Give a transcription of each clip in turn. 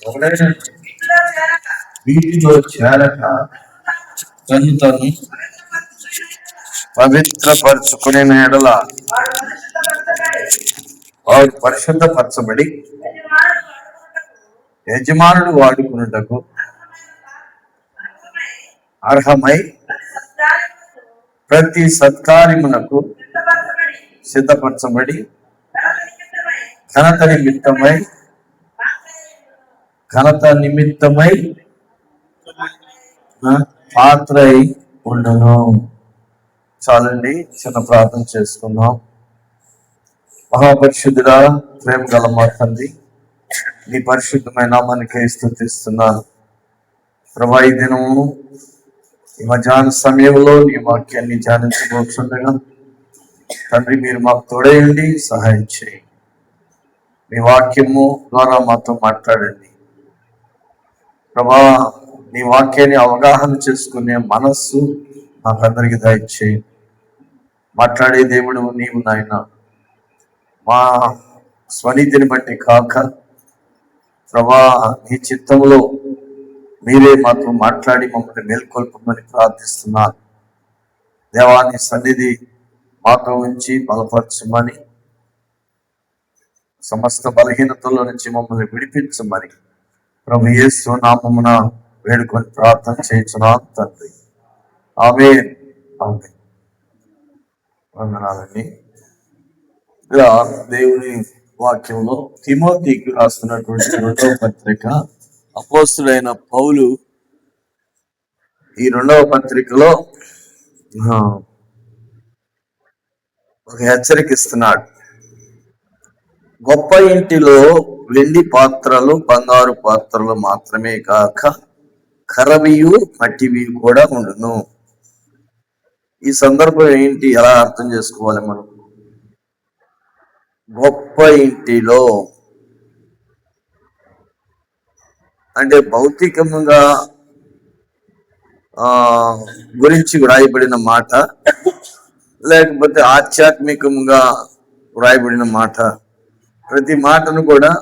ఎవడైనా వీటిలో చేరక తను తను పవిత్రపరచుకునే ఎడల వాడు పరిశుద్ధపరచబడి యజమానుడు వాడుకున్నటకు అర్హమై ప్రతి సత్కార్యమునకు సిద్ధపరచబడి ఘనత నిమిత్తమై పాత్రై ఉండను. చాలండి, చిన్న ప్రార్థన చేసుకుందాం. మహాపరిశుద్ధుడా, ప్రేమ గల మా తండ్రి, నీ పరిశుద్ధమైన నామానికే స్తుతిస్తున్నాను ప్రభా. ఈ దినము ఈ మధ్యాహ్న సమయంలో నీ వాక్యాన్ని ధ్యానించబోతుండగా తండ్రి, మీరు మాకు తోడేయండి, సహాయం చేయండి. మీ వాక్యము ద్వారా మాతో మాట్లాడండి ప్రభా. నీ వాక్యాన్ని అవగాహన చేసుకునే మనస్సు మాకందరికి దయచేయండి. మాట్లాడే దేవుడు నీవు నాయన, మా స్వనీతిని బట్టి కాక ప్రభా, నీ చిత్తంలో మీరే మాతో మాట్లాడి మమ్మల్ని మేల్కొల్పమని ప్రార్థిస్తున్నాను. దేవాన్ని సన్నిధి మాతో ఉంచి బలపరచమని, సమస్త బలహీనతల నుంచి మమ్మల్ని విడిపించమని ప్రభు యేసు నామమున వేడుకొని ప్రార్థన చేయించున్నాను తండ్రి. ఆమేన్. ఆమేన్. వందనాలండి. ఇలా దేవుని వాక్యంలో తిమోతికి రాస్తున్నటువంటి 2వ పత్రిక, అపోస్తులైన పౌలు ఈ 2వ పత్రికలో ఒక హెచ్చరిక ఇస్తున్నాడు. గొప్ప ఇంటిలో వెండి పాత్రలు, బంగారు పాత్రలు మాత్రమే కాక కర్రవియు మట్టివి కూడా ఉండును. ఈ సందర్భం ఏంటి, ఎలా అర్థం చేసుకోవాలి మనం? గొప్ప ఇంటిలో అంటే భౌతికంగా గురించి వ్రాయబడిన మాట, లేకపోతే ఆధ్యాత్మికంగా వ్రాయబడిన మాట. ప్రతి మాటను కూడా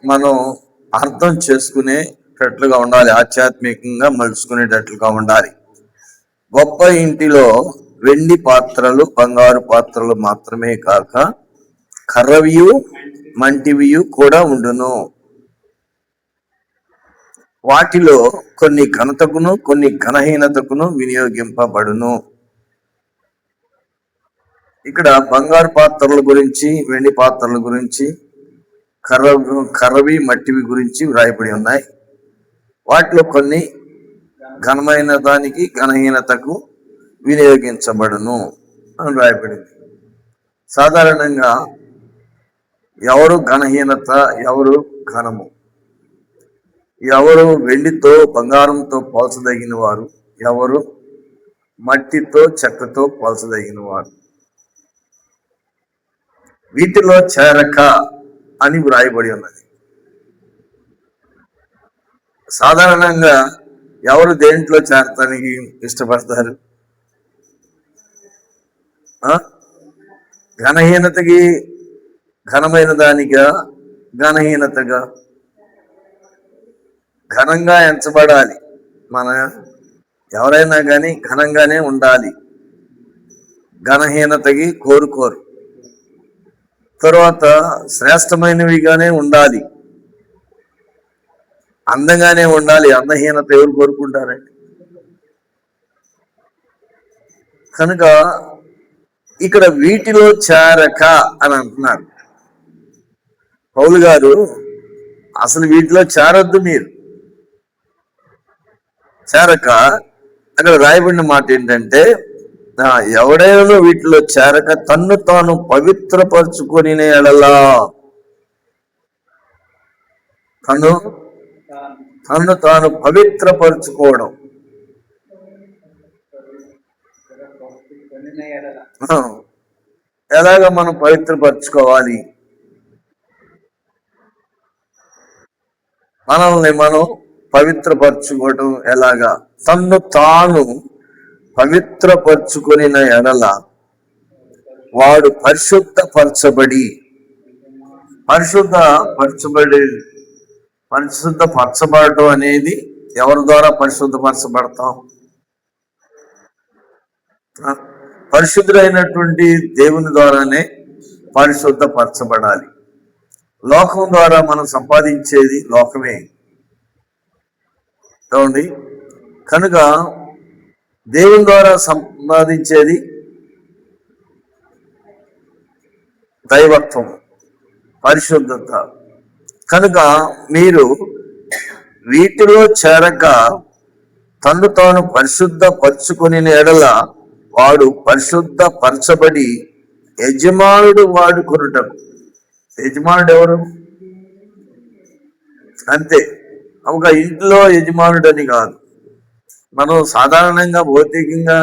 మనం అర్థం చేసుకునేటట్లుగా ఉండాలి, ఆధ్యాత్మికంగా మలుచుకునేటట్లుగా ఉండాలి. గొప్ప ఇంటిలో వెండి పాత్రలు, బంగారు పాత్రలు మాత్రమే కాక కర్రవియు మంటివియు కూడా ఉండును. వాటిలో కొన్ని ఘనతకును కొన్ని ఘనహీనతకును వినియోగింపబడును. ఇక్కడ బంగారు పాత్రల గురించి, వెండి పాత్రల గురించి, కర్రవి మట్టివి గురించి వ్రాయబడి ఉన్నాయి. వాటిలో కొన్ని ఘనమైన దానికి ఘనహీనతకు వినియోగించబడును అని వ్రాయబడింది. సాధారణంగా ఎవరు ఘనహీనత, ఎవరు ఘనము, ఎవరు వెండితో బంగారంతో పోల్చదగిన వారు, ఎవరు మట్టితో చెక్కతో పోల్చదగిన వారు, వీటిలో చేరక అని వ్రాయబడి ఉన్నది. సాధారణంగా ఎవరు దేంట్లో చేరటానికి ఇష్టపడతారు? ఘనహీనతకి, ఘనమైన దానిగా, ఘనహీనతగా. ఘనంగా ఎంచబడాలి, మన ఎవరైనా కానీ ఘనంగానే ఉండాలి. ఘనహీనతకి కోరుకోరు. తర్వాత శ్రేష్టమైనవిగానే ఉండాలి, అందంగానే ఉండాలి. అందహీనత ఎవరు కోరుకుంటారండి? కనుక ఇక్కడ వీటిలో చేరక అని అంటున్నారు పౌలు గారు. అసలు వీటిలో చేరొద్దు మీరు. చేరక అక్కడ రాయబడిన మాట ఏంటంటే, ఎవడైనా వీటిలో చేరక తన్ను తాను పవిత్రపరచుకొని ఎడలా, తన్ను తాను పవిత్రపరచుకోవడం. ఎలాగ మనం పవిత్రపరచుకోవాలి? మనల్ని మనం పవిత్రపరచుకోవడం ఎలాగా? తన్ను తాను పవిత్రపరచుకొని ఎడల వాడు పరిశుద్ధపరచబడి పరిశుద్ధపరచబడటం అనేది ఎవరి ద్వారా పరిశుద్ధపరచబడతాం? పరిశుద్ధుడైనటువంటి దేవుని ద్వారానే పరిశుద్ధపరచబడాలి. లోకం ద్వారా మనం సంపాదించేది లోకమే కావండి. కనుక దేవుని ద్వారా సంపాదించేది దైవత్వం, పరిశుద్ధత. కనుక మీరు వీటిలో చేరక తను తాను పరిశుద్ధపరచుకుని ఎడల వాడు పరిశుద్ధపరచబడి యజమానుడు వాడుకొనుటకు. యజమానుడు ఎవరు? అంతే, ఒక ఇంట్లో యజమానుడని కాదు. మనం సాధారణంగా భౌతికంగా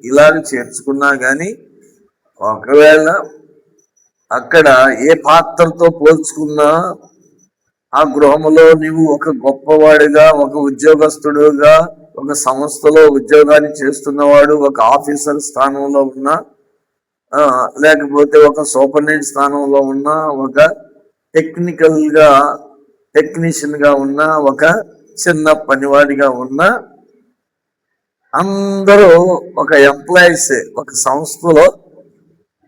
ఇలాగ చేర్చుకున్నా కానీ ఒకవేళ అక్కడ ఏ పాత్రతో పోల్చుకున్నా ఆ గృహంలో నీవు ఒక గొప్పవాడిగా, ఒక ఉద్యోగస్తుడుగా, ఒక సంస్థలో ఉద్యోగాన్ని చేస్తున్నవాడు, ఒక ఆఫీసర్ స్థానంలో ఉన్నా, లేకపోతే ఒక సూపరింటెండెంట్ స్థానంలో ఉన్నా, ఒక టెక్నీషియన్ గా ఉన్నా, ఒక చిన్న పనివాడిగా ఉన్నా, అందరూ ఒక ఎంప్లాయీసే. ఒక సంస్థలో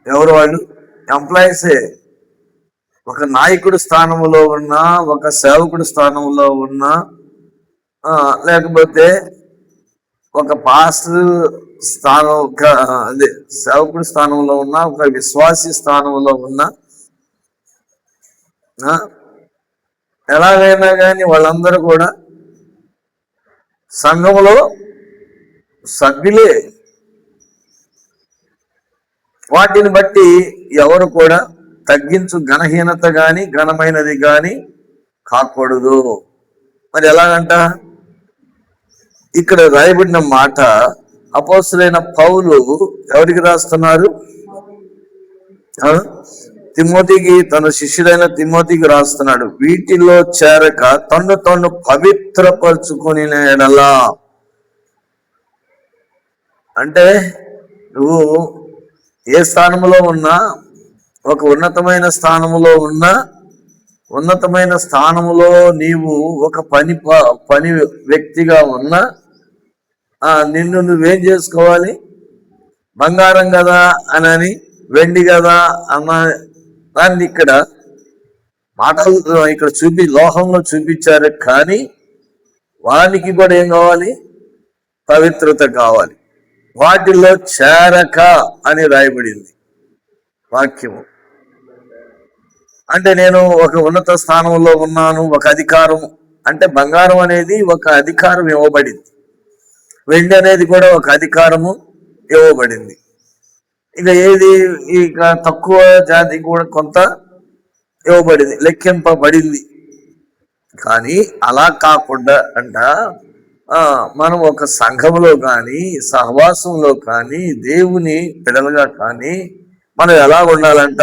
ఎవరు వాళ్ళు? ఎంప్లాయీసే. ఒక నాయకుడి స్థానంలో ఉన్నా, ఒక సేవకుడి స్థానంలో ఉన్నా, లేకపోతే ఒక పాస్టర్ స్థానం, అదే సేవకుడి స్థానంలో ఉన్నా, ఒక విశ్వాసి స్థానంలో ఉన్నా, ఎలాగైనా కానీ వాళ్ళందరూ కూడా సంఘములో సభ్యులే. వాటిని బట్టి ఎవరు కూడా ఘనహీనత గాని ఘనమైనది గాని కాకూడదు. మరి ఎలాగంట? ఇక్కడ రాయబడిన మాట అపోస్తలుడైన పౌలు ఎవరికి రాస్తున్నారు? తిమోతికి, తన శిష్యుడైన తిమోతికి రాస్తున్నాడు. వీటిలో చేరక తన్ను పవిత్రపరచుకుని ఎడలా. అంటే నువ్వు ఏ స్థానంలో ఉన్నా, ఒక ఉన్నతమైన స్థానములో నీవు ఒక పని వ్యక్తిగా ఉన్నా, నిన్ను నువ్వేం చేసుకోవాలి? బంగారం కదా అనని, వెండి కదా అన్న దాన్ని ఇక్కడ మాటలు ఇక్కడ లోహంలో చూపించారు. కానీ వానికి కూడా ఏం కావాలి? పవిత్రత కావాలి. వాటిలో చేరక అని రాయబడింది వాక్యము. అంటే నేను ఒక ఉన్నత స్థానంలో ఉన్నాను, ఒక అధికారం. అంటే బంగారం అనేది ఒక అధికారం ఇవ్వబడింది, వెండి అనేది కూడా ఒక అధికారము ఇవ్వబడింది. ఇక తక్కువ జాతి కూడా కొంత ఇవ్వబడింది, లెక్కింపబడింది. కానీ అలా కాకుండా మనం ఒక సంఘంలో కానీ, సహవాసంలో కానీ, దేవుని బిడ్డలుగా కానీ మనం ఎలా ఉండాలంట?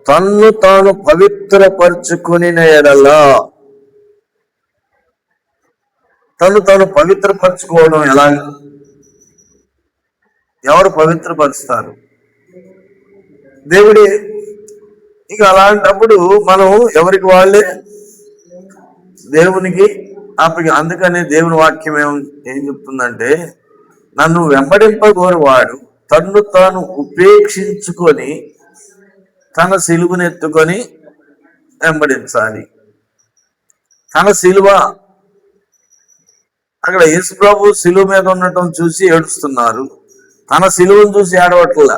తన్ను తాను పవిత్రపరచుకుని ఎడలా. తను పవిత్రపరచుకోవడం ఎలాగా? ఎవరు పవిత్రపరుస్తారు? దేవుడే. ఇక అలాంటప్పుడు మనం ఎవరికి వాళ్ళే దేవునికి అందుకనే దేవుని వాక్యం ఏం చెప్తుందంటే, నన్ను వెంబడింపగోరువాడు తన్ను తాను ఉపేక్షించుకొని తన సిలువను ఎత్తుకొని వెంబడించాలి. తన సిలువ, అక్కడ యేసు ప్రభు సిలువ మీద ఉండటం చూసి ఏడుస్తున్నారు, తన సిలువను చూసి ఏడవట్లా.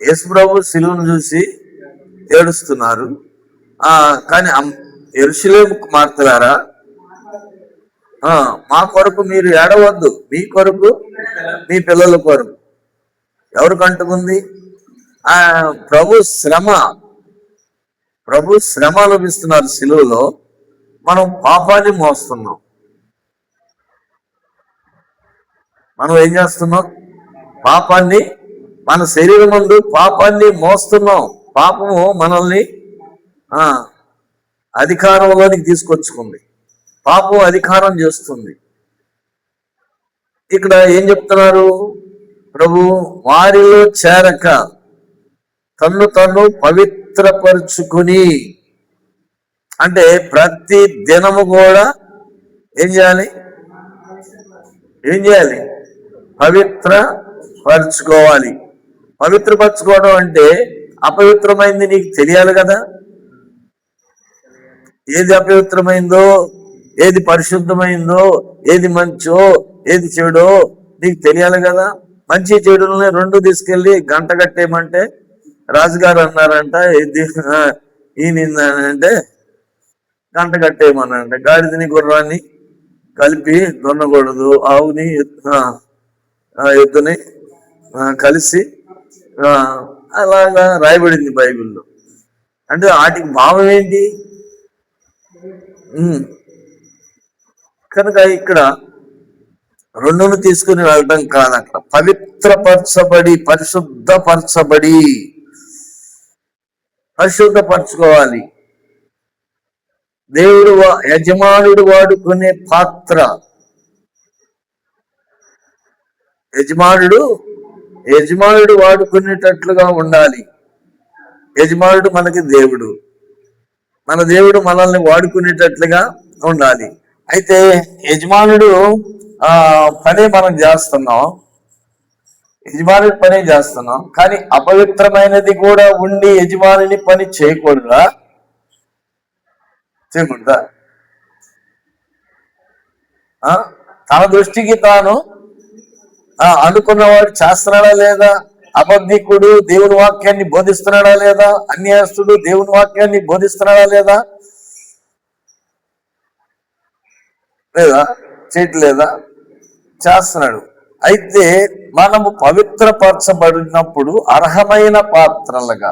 యేసు ప్రభు సిలువను చూసి ఏడుస్తున్నారు. కానీ యెరూషలేము కుమార్తెలారా, మా కొరకు మీరు ఏడవద్దు, మీ కొరకు, మీ పిల్లల కొరకు. ఎవరికి అంటుకుంది? ప్రభు శ్రమ అనుభవిస్తున్నారు సిలువలో. మనం పాపాన్ని మోస్తున్నాం. మనం ఏం చేస్తున్నాం? పాపాన్ని, మన శరీరం ముందు పాపాన్ని మోస్తున్నాం. పాపము మనల్ని అధికారంలోనికి తీసుకొచ్చుకుంది. పాపం అధికారం చేస్తుంది. ఇక్కడ ఏం చెప్తున్నారు ప్రభు? వారిలో చేరక తన్ను తను పవిత్రపరుచుకుని, అంటే ప్రతి దినము కూడా ఏం చేయాలి? పవిత్రపరచుకోవాలి. పవిత్రపరచుకోవడం అంటే అపవిత్రమైంది నీకు తెలియాలి కదా. ఏది అపవిత్రమైందో, ఏది పరిశుద్ధమైందో, ఏది మంచో, ఏది చెడో నీకు తెలియాలి కదా. మంచి చెడులని రెండు తీసుకెళ్లి గంట కట్టేయమంటే రాజుగారు అన్నారంట, ఈయనంటే గంట కట్టేయమన్నారంట. గాడిదని గుర్రాన్ని కలిపి దున్నకూడదు, ఆవుని ఎద్దుని కలిసి అలాగా రాయబడింది బైబిల్లో. అంటే వాటికి భావం ఏంటి? కనుక ఇక్కడ రెండును తీసుకుని వెళ్ళడం కాదు, అక్కడ పరిశుద్ధపరచుకోవాలి. దేవుడు యజమానుడు వాడుకునే పాత్ర, యజమానుడు వాడుకునేటట్లుగా ఉండాలి. యజమానుడు మనకి దేవుడు, మన దేవుడు మనల్ని వాడుకునేటట్లుగా ఉండాలి. అయితే యజమానుడు పనే మనం చేస్తున్నాం, యజమానుడి పనే చేస్తున్నాం, కానీ అపవిత్రమైనది కూడా ఉండి యజమానుని పని చేయకూడదా? తన దృష్టికి తాను అనుకున్నవాడు చేస్తున్నాడా లేదా? అబద్ధికుడు దేవుని వాక్యాన్ని బోధిస్తున్నాడా లేదా? అన్యాయస్తుడు దేవుని వాక్యాన్ని బోధిస్తున్నాడా లేదా? చేయట్లేదా? చేస్తున్నాడు. అయితే మనము పవిత్రపరచబడినప్పుడు అర్హమైన పాత్రలుగా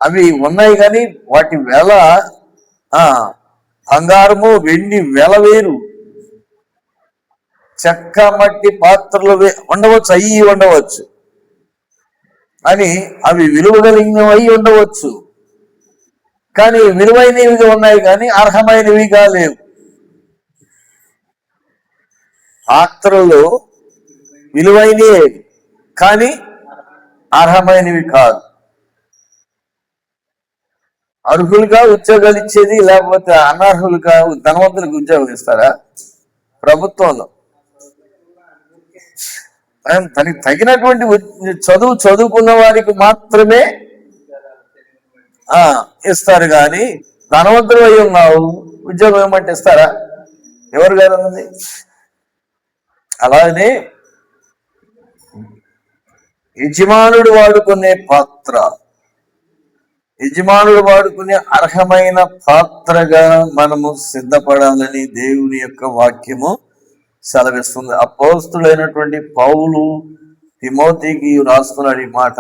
అవి ఉన్నాయి, కానీ వాటి వెల బంగారము వెండి వెల వేరు. చెక్క మట్టి పాత్రలు ఉండవచ్చు, అయ్యి ఉండవచ్చు, అని అవి విలువ కలిగినవి ఉండవచ్చు, కానీ విలువైనవిగా ఉన్నాయి, కానీ అర్హమైనవిగా లేవు. పాత్రలు విలువైనవే కానీ అర్హమైనవి కాదు. అర్హులుగా ఉద్యోగాలు ఇచ్చేది, లేకపోతే అనర్హులుగా ధనవంతులకు ఉద్యోగాలు ఇస్తారా? ప్రభుత్వంలో తనకి తగినటువంటి చదువుకున్న వారికి మాత్రమే ఇస్తారు, కానీ ధనవంతులు అయి ఉన్నావు ఉద్యోగం ఏమంటే ఇస్తారా? ఎవరు గారు అన్నది? అలానే యజమానుడు వాడుకునే పాత్ర, యజమానుడు వాడుకునే అర్హమైన పాత్రగా మనము సిద్ధపడాలని దేవుని యొక్క వాక్యము సెలవిస్తుంది. అపోస్తులైనటువంటి పౌలు తిమోతికి రాస్తున్నాడు ఈ మాట.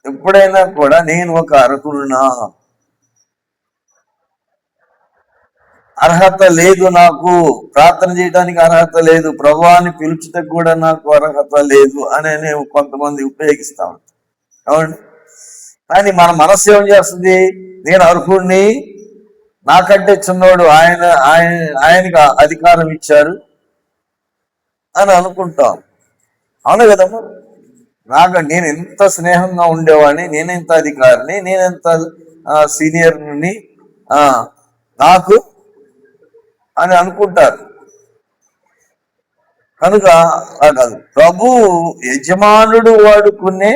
ఎప్పుడైనా కూడా నేను ఒక అర్హుడునా? అర్హత లేదు, నాకు ప్రార్థన చేయడానికి అర్హత లేదు, ప్రభువాన్ని పిలుచుటకు కూడా నాకు అర్హత లేదు అని కొంతమంది ఉపయోగిస్తా ఉంటారు. అవును, కానీ మన మనస్సు ఏం చేస్తుంది? నేను అర్హుడిని, నాకంటే చిన్నోడు ఆయనకి అధికారం ఇచ్చారు అని అనుకుంటాం. అవును కదమ్మా? నేను ఎంత స్నేహంగా ఉండేవాడిని, నేనెంత అధికారిని, నేనెంత సీనియర్ని నాకు అని అనుకుంటారు. కనుక కాదు, ప్రభు యజమానుడు వాడుకునే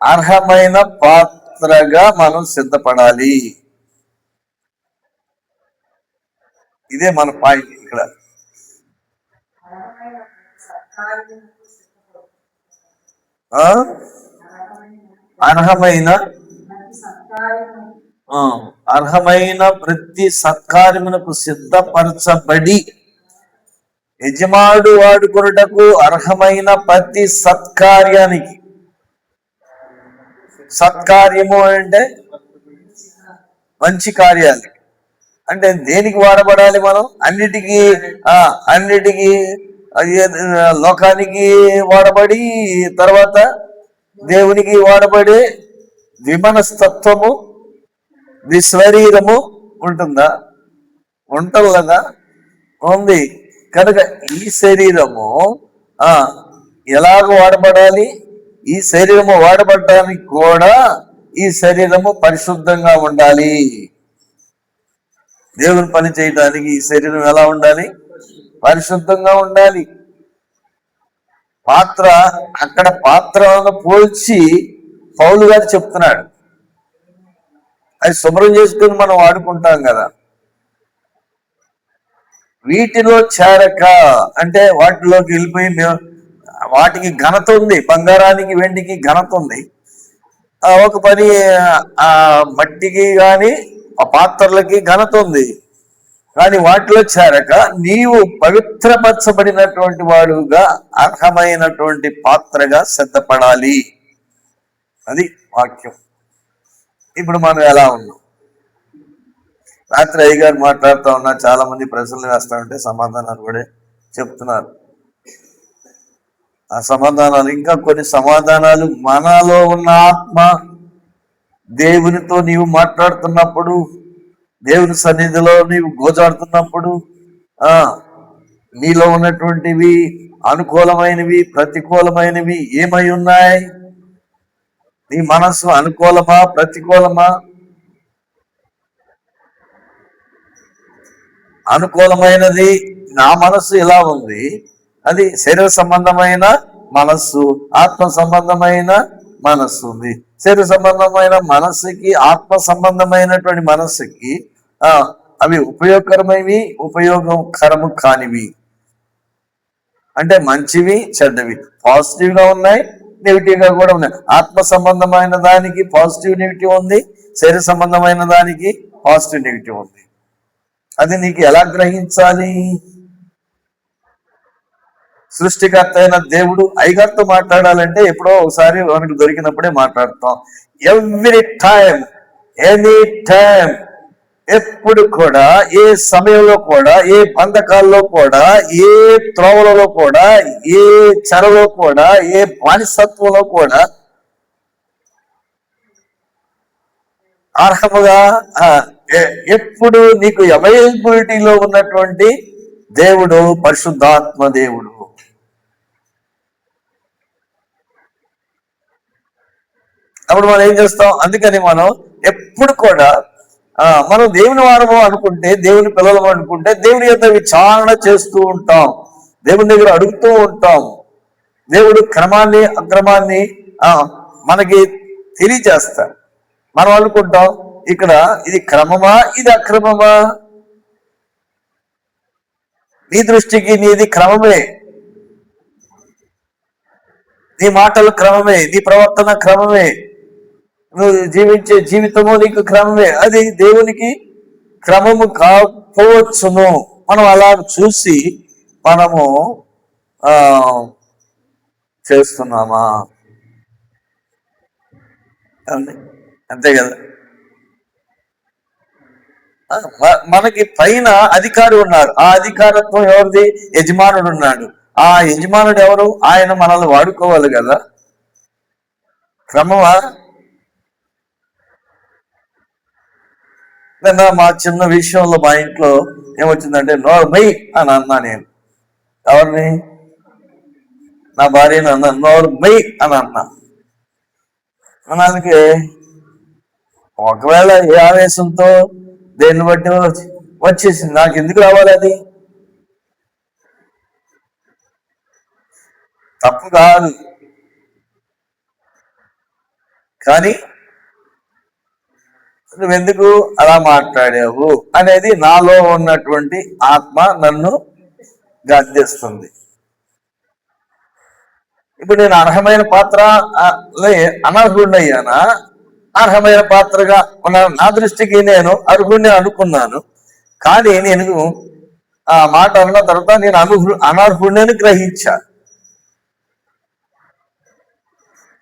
అర్హమైన పాత్రగా మనం సిద్ధపడాలి. ఇదే మన పాయింట్ ఇక్కడ. అర్హమైన ప్రతి సత్కార్యమునకు సిద్ధపరచబడి, యజమానుడు వాడుకొనుటకు అర్హమైన ప్రతి సత్కార్యానికి. సత్కార్యము అంటే మంచి కార్యాలు. అంటే దేనికి వాడబడాలి మనం? అన్నిటికీ లోకానికి వాడబడి, తర్వాత దేవునికి వాడబడే విమనస్తత్వము, విశ్వరీరము ఉంటుందా? ఉంటుంది కదా, ఉంది. కనుక ఈ శరీరము ఎలాగ వాడబడాలి? ఈ శరీరము వాడబడటానికి కూడా ఈ శరీరము పరిశుద్ధంగా ఉండాలి. దేవుని పని చేయడానికి ఈ శరీరం ఎలా ఉండాలి? పరిశుద్ధంగా ఉండాలి. పాత్ర అక్కడ పాత్రను పోల్చి పౌలు గారు చెప్తున్నాడు, అది శుభ్రం చేసుకుని మనం వాడుకుంటాం కదా. వీటిలో చేరక అంటే వాటిలోకి వెళ్ళిపోయి వాటికి ఘనత ఉంది, బంగారానికి వెండికి ఘనత ఉంది. ఒక పని ఆ మట్టికి కానీ ఆ పాత్రలకి ఘనత ఉంది, కానీ వాటిలో చేరక నీవు పవిత్రపరచబడినటువంటి వాడుగా అర్హమైనటువంటి పాత్రగా సిద్ధపడాలి. అది వాక్యం. ఇప్పుడు మనం ఎలా ఉన్నాం? రాత్రి అయ్యగారు మాట్లాడుతూ ఉన్నా, చాలా మంది ప్రశ్నలు వేస్తా ఉంటే సమాధానాలు కూడా చెప్తున్నారు. ఆ సమాధానాలు, ఇంకా కొన్ని సమాధానాలు మనలో ఉన్న ఆత్మ దేవునితో నీవు మాట్లాడుతున్నప్పుడు, దేవుని సన్నిధిలో నీవు గోజాడుతున్నప్పుడు నీలో ఉన్నటువంటివి అనుకూలమైనవి ప్రతికూలమైనవి ఏమై ఉన్నాయి? నీ మనస్సు అనుకూలమా ప్రతికూలమా? అనుకూలమైనది నా మనస్సు ఎలా ఉంది, అది శరీర సంబంధమైన మనస్సు, ఆత్మ సంబంధమైన మనస్సు ఉంది. శరీర సంబంధమైన మనస్సుకి ఆత్మ సంబంధమైనటువంటి మనస్సుకి అవి ఉపయోగకరమైనవి, ఉపయోగకరము కానివి. అంటే మంచివి చెడ్డవి, పాజిటివ్ గా ఉన్నాయి, నెగిటివ్ గా కూడా ఉన్నాయి. ఆత్మ సంబంధమైన దానికి పాజిటివ్ నెగిటివ్ ఉంది, శరీర సంబంధమైన దానికి పాజిటివ్ నెగిటివ్ ఉంది. అది నీకు ఎలా గ్రహించాలి? సృష్టికర్త అయిన దేవుడు అయ్యగారితో మాట్లాడాలంటే ఎప్పుడో ఒకసారి మనకు దొరికినప్పుడే మాట్లాడతాం. ఎవ్రీ టైం, ఎనీ టైం, ఎప్పుడు కూడా, ఏ సమయంలో కూడా, ఏ బంధకాల్లో కూడా, ఏ త్రోవలలో కూడా, ఏ చెరలో కూడా, ఏ బానిసత్వంలో కూడా అర్హముగా ఎప్పుడు నీకు అవైలబిలిటీలో ఉన్నటువంటి దేవుడు పరిశుద్ధాత్మ దేవుడు. అప్పుడు మనం ఏం చేస్తాం? అందుకని మనం ఎప్పుడు కూడా మనం దేవుని వారము అనుకుంటే, దేవుని పిల్లలు అనుకుంటే దేవుని యొక్క విచారణ చేస్తూ ఉంటాం, దేవుని దగ్గర అడుగుతూ ఉంటాం. దేవుడు క్రమాన్ని అక్రమాన్ని మనకి తెలియజేస్తాడు. మనం అనుకుంటాం ఇక్కడ ఇది క్రమమా, ఇది అక్రమమా? నీ దృష్టికి నీది క్రమమే, నీ మాటలు క్రమమే, నీ ప్రవర్తన క్రమమే, నువ్వు జీవించే జీవితము నీకు క్రమమే. అది దేవునికి క్రమము కాకపోవచ్చును. మనం అలా చూసి మనము చేస్తున్నామా? అంతే కదా. మనకి పైన అధికారి ఉన్నారు, ఆ అధికారత్వం ఎవరిది? యజమానుడు ఉన్నాడు. ఆ యజమానుడు ఎవరు? ఆయన మనల్ని వాడుకోవాలి కదా. క్రమమా? మా చిన్న విషయంలో మా ఇంట్లో ఏమొచ్చిందంటే, నోర్మై అని అన్నా నేను. ఎవరిని? నా భార్యని అన్నా, నోర్మై అని అన్నా. అన్నానికి ఒకవేళ ఏ ఆవేశంతో దేన్ని బట్టి వచ్చేసింది, నాకు ఎందుకు రావాలి? అది తప్పు కాదు, కానీ నువ్వెందుకు అలా మాట్లాడావు అనేది నాలో ఉన్నటువంటి ఆత్మ నన్ను గద్దిస్తుంది. ఇప్పుడు నేను అర్హమైన పాత్ర అనర్హుడినయ్యానా? అర్హమైన పాత్రగా ఉన్నాను. నా దృష్టికి నేను అర్హుడిని అనుకున్నాను, కానీ నేను ఆ మాట అన్న తర్వాత నేను అనర్హుడిని గ్రహించా.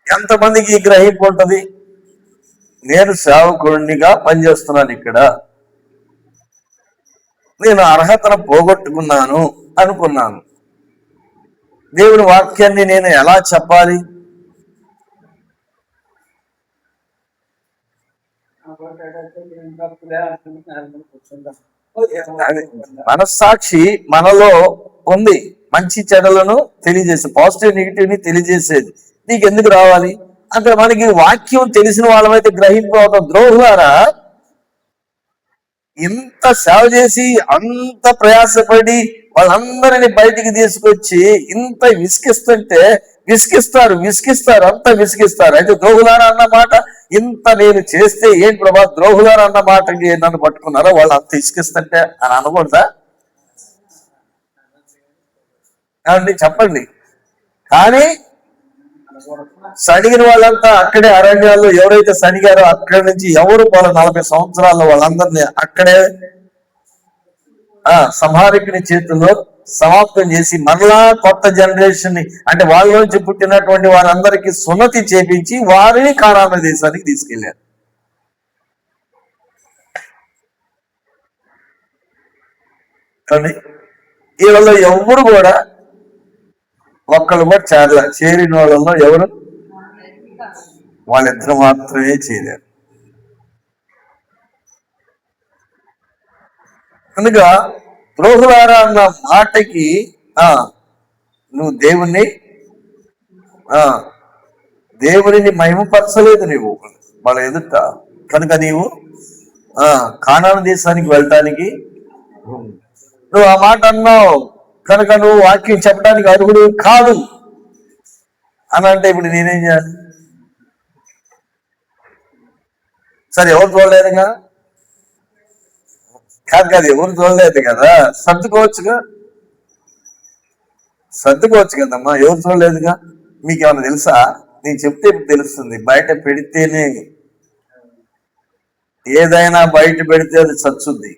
ఎంతమందికి ఈ గ్రహింపు ఉంటుంది? నేను సేవకుడినిగా పనిచేస్తున్నాను, ఇక్కడ నేను అర్హతను పోగొట్టుకున్నాను అనుకున్నాను. దేవుని వాక్యాన్ని నేను ఎలా చెప్పాలి? మనస్సాక్షి మనలో ఉంది, మంచి చెడులను తెలియజేసి పాజిటివ్ నెగిటివ్ ని తెలియజేసేది. నీకు ఎందుకు రావాలి? అక్కడ మనకి వాక్యం తెలిసిన వాళ్ళమైతే గ్రహింపవుతాం. ద్రోహులారా, ఇంత సేవ చేసి అంత ప్రయాసపడి వాళ్ళందరినీ బయటికి తీసుకొచ్చి ఇంత విసిగిస్తారు, అంత విసిగిస్తారు. అయితే ద్రోహులారా అన్న మాట, ఇంత నేను చేస్తే ఏంటి ప్రభా ద్రోహులారా అన్న మాటకి నన్ను పట్టుకున్నారో, వాళ్ళు అంత విసిగిస్తుంటే అని అనకూడదా? ఏమండి చెప్పండి. కానీ సడిగిన వాళ్ళంతా అక్కడే అరణ్యాల్లో ఎవరైతే సడిగారో అక్కడి నుంచి ఎవరు వాళ్ళ 40 సంవత్సరాల్లో వాళ్ళందరినీ అక్కడే సంహారికుని చేతుల్లో సమాప్తం చేసి మరలా కొత్త జనరేషన్ ని, అంటే వాళ్ళ నుంచి పుట్టినటువంటి వారందరికీ సున్నతి చేపించి వారిని కానాను దేశానికి తీసుకెళ్లారు. కానీ వీళ్ళలో ఎవరు కూడా ఒక్కళ్ళు కూడా చేరిన వాళ్ళలో ఎవరు వాళ్ళిద్దరు మాత్రమే చేయలేరు. కనుక ద్రోహులారా అన్న మాటకి నువ్వు దేవుని మహిమపరచలేదు నీవు వాళ్ళ ఎదుట. కనుక నీవు కానాను దేశానికి వెళ్ళటానికి నువ్వు ఆ మాట అన్నావు కనుక నువ్వు వాక్యం చెప్పడానికి అర్హుడు కాదు అని అంటే ఇప్పుడు నేనేం చేయాలి? సరే, ఎవరు చూడలేదుగా? కాదు, ఎవరు చూడలేదు కదా, సర్దుకోవచ్చు కదమ్మా. ఎవరు చూడలేదుగా? మీకు ఏమైనా తెలుసా? నేను చెప్తే ఇప్పుడు తెలుస్తుంది. బయట పెడితేనే, ఏదైనా బయట పెడితే అది చచ్చుద్ది,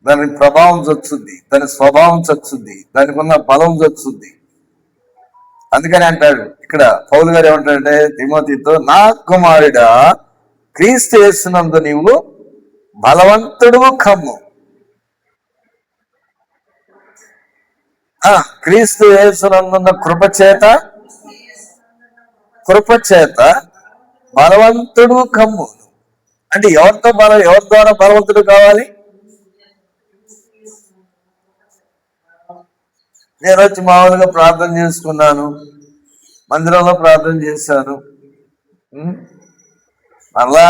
దాని ప్రభావం చచ్చుద్ది, దాని స్వభావం చచ్చుద్ది, దానికి ఉన్న బలం చచ్చుద్ది. అందుకని అంటాడు ఇక్కడ పౌలు గారు ఏమంటాడంటే తిమోతితో, నా కుమారుడా క్రీస్తు యేసునందు నీవు బలవంతుడు కమ్ము. క్రీస్తు యేసునందున్న కృపచేత బలవంతుడు కమ్ము. అంటే ఎవరి ద్వారా బలవంతుడు కావాలి? నేను వచ్చి మామూలుగా ప్రార్థన చేసుకున్నాను, మందిరంలో ప్రార్థన చేశాను, అలా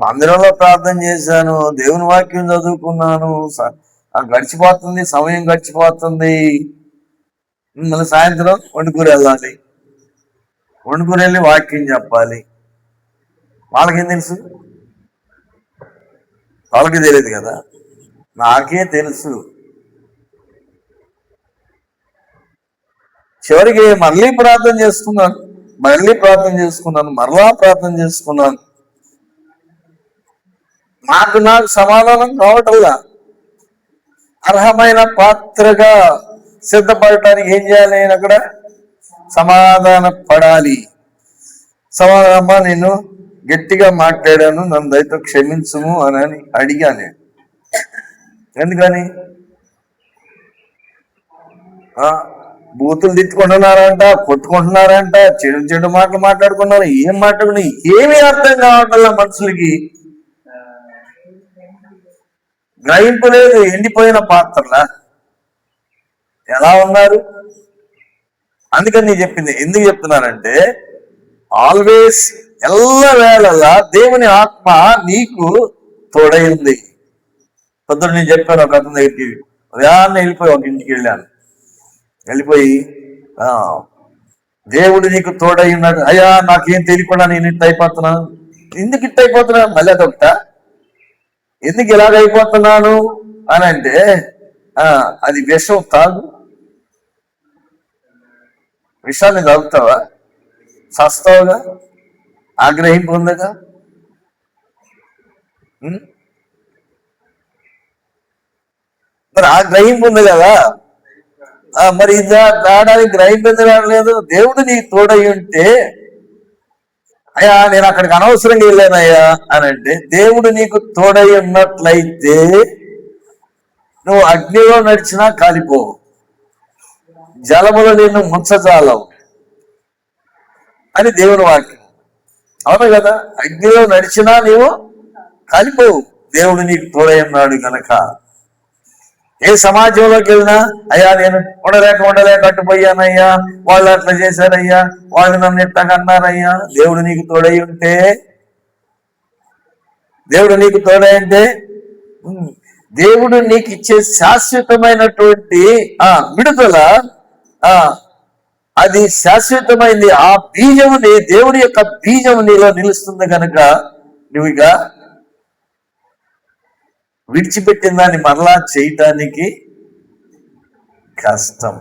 మందిరంలో ప్రార్థన చేశాను, దేవుని వాక్యం చదువుకున్నాను, గడిచిపోతుంది, సమయం గడిచిపోతుంది. మళ్ళీ సాయంత్రం వండుకూరు వెళ్ళాలి, వండుకూరు వెళ్ళి వాక్యం చెప్పాలి. వాళ్ళకేం తెలుసు? వాళ్ళకి తెలియదు కదా, నాకే తెలుసు. చివరికి మళ్ళీ ప్రార్థన చేసుకున్నాను, మరలా ప్రార్థన చేసుకున్నాను. నాకు సమాధానం కావటంలా. అర్హమైన పాత్రగా సిద్ధపడటానికి ఏం చేయాలి? నేను అక్కడ సమాధాన పడాలి. సమాధానమ్మా, నేను గట్టిగా మాట్లాడాను, నన్ను దయతో క్షమించుము అని అడిగాను. ఎందుకని? బూతులు తిట్టుకుంటున్నారంట, కొట్టుకుంటున్నారంట, చెడు మాటలు మాట్లాడుకున్నారు. ఏం మాట్లాడుకున్నా ఏమీ అర్థం కావట్లా మనుషులకి. గ్రహింపు లేదు. ఎండిపోయిన పాత్రలా ఎలా ఉన్నారు? అందుకని నేను చెప్పింది ఎందుకు చెప్తున్నానంటే, ఆల్వేస్ ఎల్లవేళలా దేవుని ఆత్మ నీకు తోడైంది. పొద్దున నేను చెప్పాను ఒక అతని దగ్గరికి, ఉదయాన్నే వెళ్ళిపోయి ఒక ఇంటికి వెళ్ళిపోయి దేవుడు నీకు తోడై ఉన్నాడు. అయ్యా నాకేం తెలియకుండా నేను ఇట్ట అయిపోతున్నాను. ఎందుకు ఇట్ట అయిపోతున్నాను? మళ్ళీ అదొకట, ఎందుకు ఇలాగైపోతున్నాను అని అంటే, అది విషం తాగు. విషాన్ని తాగుతావా? చస్తావుగా, ఆగ్రహింపు ఉందిగా. మరి ఆగ్రహింపు ఉంది కదా, మరి ఇది రావడానికి గ్రహింపు ఎందుకు రావట్లేదు? దేవుడు నీకు తోడై ఉంటే, అయ్యా నేను అక్కడికి అనవసరంగా వెళ్ళానయ్యా అని అంటే, దేవుడు నీకు తోడై ఉన్నట్లయితే నువ్వు అగ్నిలో నడిచినా కాలిపోవు, జలములో నిన్ను ముంచజాలవు అని దేవుని వాక్యం. అవును కదా? అగ్నిలో నడిచినా నీవు కాలిపోవు, దేవుడు నీకు తోడై ఉన్నాడు కనుక. ఏ సమాజంలోకి వెళ్ళినా అయ్యా నేను ఉండలేక అట్టుపోయానయ్యా, వాళ్ళు అట్లా చేశారయ్యా, వాళ్ళు నన్ను ఎట్టగా అన్నారయ్యా. దేవుడు నీకు తోడై ఉంటే దేవుడు నీకు ఇచ్చే శాశ్వతమైనటువంటి విడుదల, అది శాశ్వతమైంది. ఆ బీజముని, దేవుడి యొక్క బీజము నీలో నిలుస్తుంది కనుక నువ్వు ఇక విడిచిపెట్టిన దాన్ని మరలా చేయటానికి కష్టం.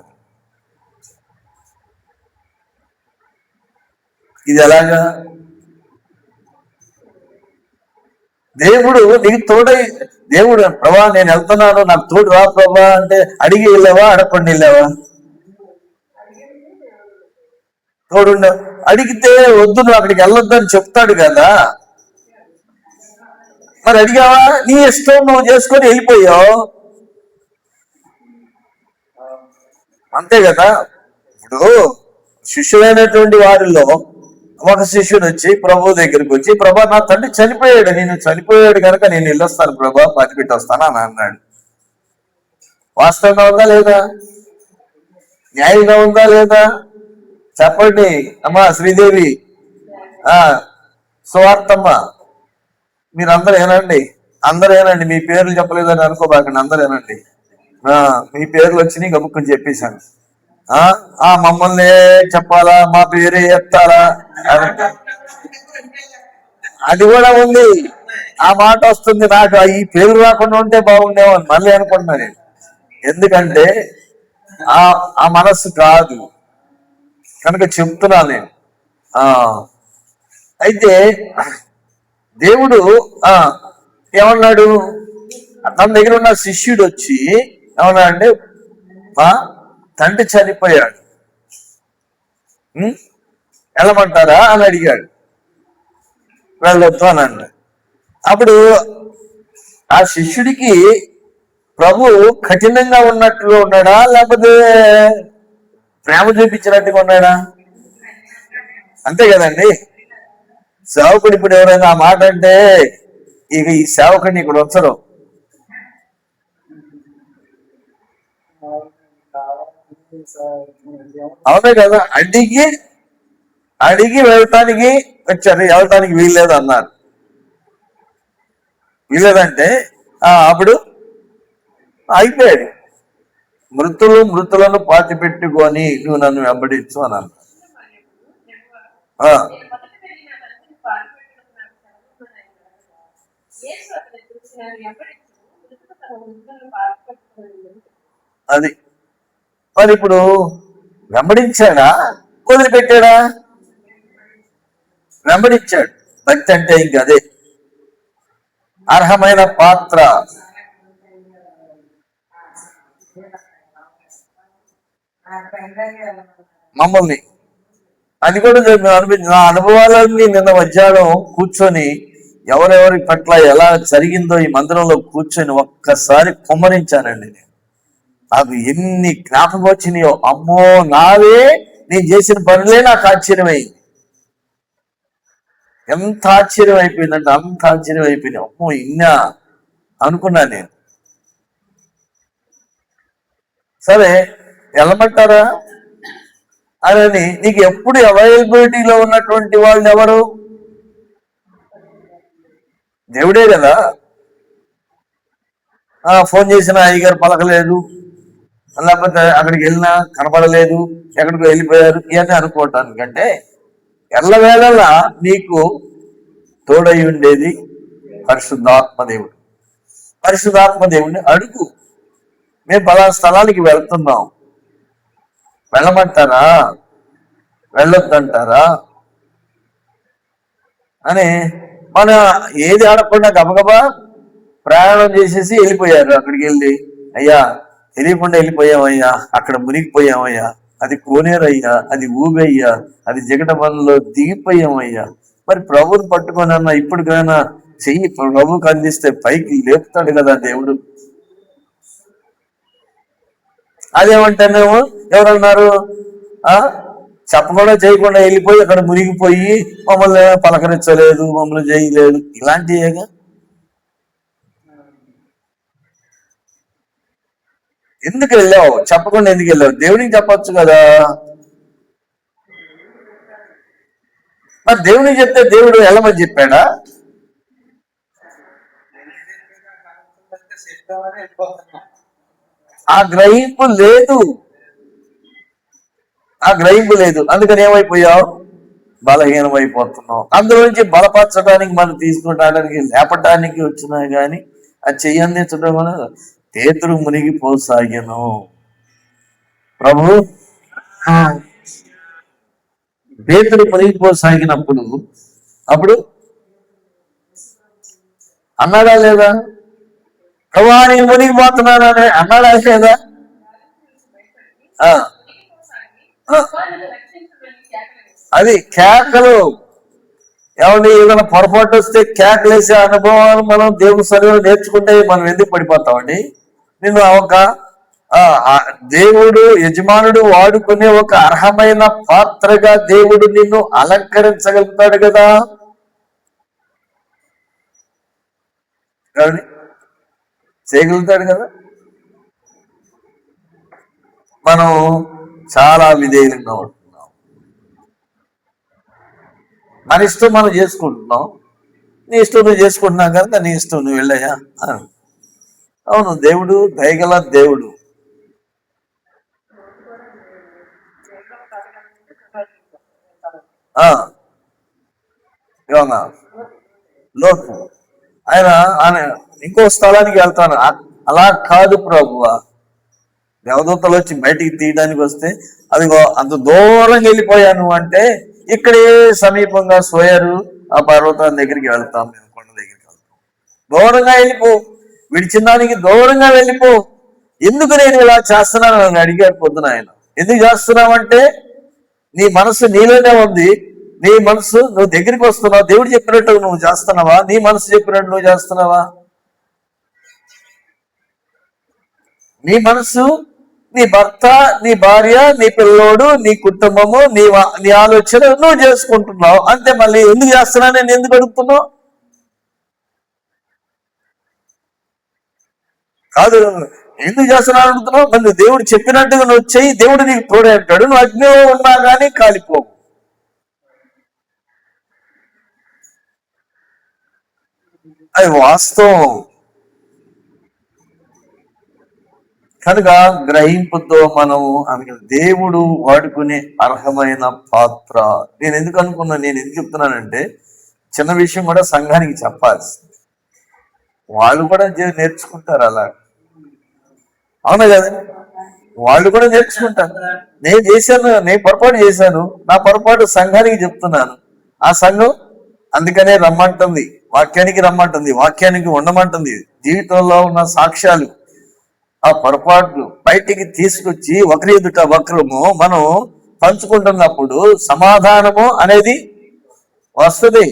ఇది ఎలాగా? దేవుడు నీకు తోడై, దేవుడు ప్రభా నేను వెళ్తున్నాను నాకు తోడు రా ప్రభా అంటే అడిగి వెళ్ళావా, అడగకుండా వెళ్ళావా? తోడుండ అడిగితే వద్దు నువ్వు అక్కడికి వెళ్ళొద్దని చెప్తాడు కదా. మరి అడిగావా? నీ ఇష్టం నువ్వు చేసుకొని వెళ్ళిపోయావు, అంతే కదా. ఇప్పుడు శిష్యులైనటువంటి వారిలో ఒక శిష్యుడు వచ్చి ప్రభు దగ్గరికి వచ్చి, ప్రభా నా తండ్రి చనిపోయాడు, నేను చనిపోయాడు కనుక నేను వెళ్ళొస్తాను ప్రభా, పతిపెట్టి వస్తాను అని అన్నాడు. వాస్తవంగా ఉందా లేదా? న్యాయంగా ఉందా లేదా? చెప్పండి అమ్మా శ్రీదేవి, సువార్తమ్మ, మీరందరూ ఏనండి, మీ పేర్లు చెప్పలేదని అనుకోబాకండి, అందరూ ఏనండి. మీ పేర్లు వచ్చినాయి గబుక్కుని చెప్పేశాను. మమ్మల్ని చెప్పాలా, మా పేరే ఎత్తాలా, అది కూడా ఉంది. ఆ మాట వస్తుంది నాకు, ఈ పేరు రాకుండా ఉంటే బాగుండేమో అని మళ్ళీ అనుకుంటున్నా నేను. ఎందుకంటే ఆ మనస్సు కాదు కనుక చెప్తున్నా నేను. అయితే దేవుడు ఏమన్నాడు, తన దగ్గర ఉన్న శిష్యుడు వచ్చి ఏమన్నా అంటే, మా తండ్రి చనిపోయాడు, వెళ్ళమంటారా అని అడిగాడు. వెళ్ళొద్దు అని అన్నాడు. అప్పుడు ఆ శిష్యుడికి ప్రభు కఠినంగా ఉన్నట్టుగా ఉన్నాడా, లేకపోతే ప్రేమ చూపించినట్టుగా ఉన్నాడా? అంతే కదండి. సేవకుడు ఇప్పుడు ఎవరైనా ఆ మాట అంటే ఇక ఈ సేవకుడిని ఇక్కడ వచ్చరు. అవునే కదా. అడిగి వెళ్ళటానికి వచ్చారు, వెళ్ళటానికి వీల్లేదు అన్నారు. వీల్లేదంటే అప్పుడు అయిపోయాడు. మృతులను పాతి పెట్టుకొని నువ్వు నన్ను వెంబడించు అని అన్నా. అది మరి ఇప్పుడు వెంబడించాడా, వదిలిపెట్టాడా? వెంబడించాడు. భక్తి అంటే ఇంక అదే అర్హమైన పాత్ర. మమ్మల్ని అది కూడా అనిపించింది. నా అనుభవాలన్నీ నిన్న మధ్యాహ్నం కూర్చొని ఎవరెవరి పట్ల ఎలా జరిగిందో ఈ మందిరంలో కూర్చొని ఒక్కసారి కుమ్మరించానండి. నాకు ఎన్ని జ్ఞాపకం వచ్చినాయో. అమ్మో, నావే నేను చేసిన పనులే నాకు ఆశ్చర్యమైంది. ఎంత ఆశ్చర్యం అయిపోయిందంటే అంత ఆశ్చర్యం అయిపోయింది. అమ్మో ఇన్నా అనుకున్నా నేను. సరే వెళ్ళమంటారా అని, నీకు ఎప్పుడు అవైలబిలిటీలో ఉన్నటువంటి వాళ్ళు ఎవరు? దేవుడే కదా. ఫోన్ చేసిన అయ్యగారు పలకలేదు, లేకపోతే అక్కడికి వెళ్ళినా కనపడలేదు, ఎక్కడికో వెళ్ళిపోయారు, ఇవన్నీ అనుకోవటానికంటే ఎల్లవేళలా నీకు తోడై ఉండేది పరిశుద్ధాత్మదేవుడు. పరిశుద్ధాత్మదేవుడిని అడుగు, మేము పలానా స్థలానికి వెళ్తున్నాం, వెళ్ళమంటారా, వెళ్ళొద్దంటారా అని. మన ఏది ఆడకుండా గబగబా ప్రయాణం చేసేసి వెళ్ళిపోయారు. అక్కడికి వెళ్ళి, అయ్యా తెలియకుండా వెళ్ళిపోయామయ్యా, అక్కడ మునిగిపోయామయ్యా, అది కోనేరయ్యా, అది ఊబయ్యా, అది జగటమల్లో దిగిపోయామయ్యా. మరి ప్రభువుని పట్టుకొని అన్నా ఇప్పటికైనా చెయ్యి ప్రభువుకి అందిస్తే పైకి లేపుతాడు కదా దేవుడు. అదేమంటేనేమో ఎవరన్నారు, చెప్పకుండా చేయకుండా వెళ్ళిపోయి అక్కడ మునిగిపోయి మమ్మల్ని పలకరించలేదు, మమ్మల్ని చేయలేదు, ఇలాంటివేగా. ఎందుకు వెళ్ళావు? చెప్పకుండా ఎందుకు వెళ్ళావు? దేవునికి చెప్పొచ్చు కదా. మరి దేవునికి చెప్తే దేవుడు వెళ్ళమని చెప్పాడా? ఆ గ్రహింపు లేదు, ఆ గ్రహింపు లేదు. అందుకని ఏమైపోయావు? బలహీనం అయిపోతున్నావు. అందులో నుంచి బలపరచడానికి, మనం తీసుకుంటానికి, లేపటానికి వచ్చినా గాని అది చెయ్యందించడం వల్ల పేతురు మునిగిపోసాగాను. ప్రభు పేతురు మునిగిపోసాగినప్పుడు అప్పుడు అన్నాడా లేదా? ప్రభా నేను మునిగిపోతున్నాను అని అన్నాడా లేదా? అది కేకలు. ఏమండి, ఏదైనా పొరపాటు వస్తే కేకలేసే అనుభవాలు మనం దేవుని సరిగా నేర్చుకుంటే మనం ఎందుకు పడిపోతామండి? నిన్ను ఒక దేవుడు యజమానుడు వాడుకునే ఒక అర్హమైన పాత్రగా దేవుడు నిన్ను అలంకరించగలుగుతాడు కదా. చేయగలుగుతాడు కదా. మనం చాలా విధేయులంగా ఉంటున్నాం. మన ఇష్టం మనం చేసుకుంటున్నాం. నీ ఇష్టం నువ్వు చేసుకుంటున్నాం కనుక నీ ఇష్టం నువ్వు వెళ్ళాయా. అవును, దేవుడు దయగల దేవుడు. లోటు ఆయన ఇంకో స్థలానికి వెళ్తాను. అలా కాదు ప్రభువా. దేవదూతలు వచ్చి బయటికి తీయడానికి వస్తే అదిగో అంత దూరంగా వెళ్ళిపోయాను అంటే, ఇక్కడే సమీపంగా సోయరు ఆ పర్వతం దగ్గరికి వెళ్తాం, మేము కొండ దగ్గరికి వెళ్తాం. దూరంగా వెళ్ళిపో, విడిచినానికి దూరంగా వెళ్ళిపో. ఎందుకు నేను ఇలా చేస్తున్నాను అని అడిగారు పొద్దున ఆయన. ఎందుకు చేస్తున్నావంటే నీ మనసు నీలోనే ఉంది. నీ మనసు, నువ్వు దగ్గరికి వస్తున్నావు, దేవుడు చెప్పినట్టు నువ్వు చేస్తున్నావా? నీ మనసు చెప్పినట్టు నువ్వు చేస్తున్నావా? నీ మనసు, నీ భర్త, నీ భార్య, నీ పిల్లోడు, నీ కుటుంబము, నీ ఆలోచన నువ్వు చేసుకుంటున్నావు అంతే. మళ్ళీ ఎందుకు చేస్తున్నా నేను ఎందుకు అడుగుతున్నావు? కాదు, ఎందుకు చేస్తున్నావు అడుగుతున్నావు. మళ్ళీ దేవుడు చెప్పినట్టుగా నువ్వు చెయ్యి, దేవుడు నీకు తోడే అంటాడు. నువ్వు అగ్నిలో ఉన్నా కానీ కాలిపోవు. అది వాస్తవం. కనుక గ్రహింపుతో మనం దేవుడు వాడుకునే అర్హమైన పాత్ర. నేను ఎందుకు అనుకున్నా, నేను ఎందుకు చెప్తున్నానంటే, చిన్న విషయం కూడా సంఘానికి చెప్పాలి. వాళ్ళు కూడా నేర్చుకుంటారు అలా. అవునా కదా, వాళ్ళు కూడా నేర్చుకుంటారు. నేను చేశాను, నేను పొరపాటు చేశాను, నా పొరపాటు సంఘానికి చెప్తున్నాను. ఆ సంఘం అందుకనే రమ్మంటుంది, వాక్యానికి రమ్మంటుంది, వాక్యానికి ఉండమంటుంది. జీవితంలో ఉన్న సాక్ష్యాలు, ఆ పొరపాట్లు బయటికి తీసుకొచ్చి ఒకరి ఎదుట ఒకరము మనం పంచుకుంటున్నప్పుడు సమాధానము అనేది వస్తుంది.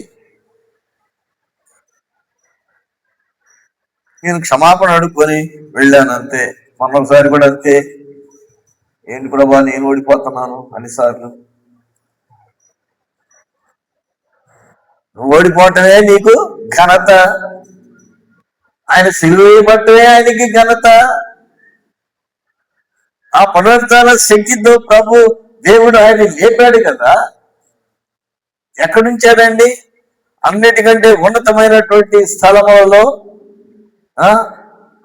నేను క్షమాపణ అడుక్కొని వెళ్ళాను అంతే. మొన్నొకసారి కూడా అంతే. ఏంటి ప్రభా నేను ఓడిపోతున్నాను అన్నిసార్లు. నువ్వు ఓడిపోవటమే నీకు ఘనత, ఆయన సిలువ పట్టమే ఆయనకి ఘనత. ఆ పునరుత్థాన శక్తితో ప్రభు దేవుడు ఆయన లేపాడు కదా. ఎక్కడి నుంచాడండి? అన్నిటికంటే ఉన్నతమైనటువంటి స్థలములలో,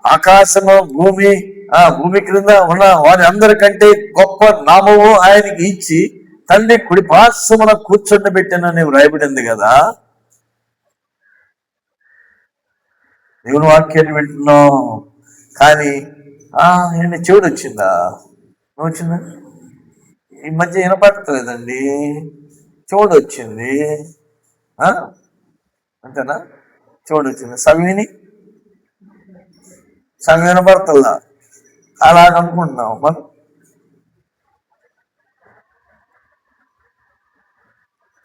ఆకాశము, భూమి, భూమి క్రింద ఉన్న వారి అందరికంటే గొప్ప నామము ఆయనకి ఇచ్చి తండ్రి కుడి పార్శ్వమున కూర్చొని వ్రాయబడింది కదా. దేవుని వాక్యాన్ని వింటున్నాం కానీ ఏంటి చెవుడు వచ్చిందా? వచ్చిందా? ఈ మధ్య వినపడతలేదండి. చెవుడు వచ్చింది అంతేనా? చెవుడు వచ్చింది, సగం వినపడతల్లా. అలా అనుకుంటున్నాం మనం.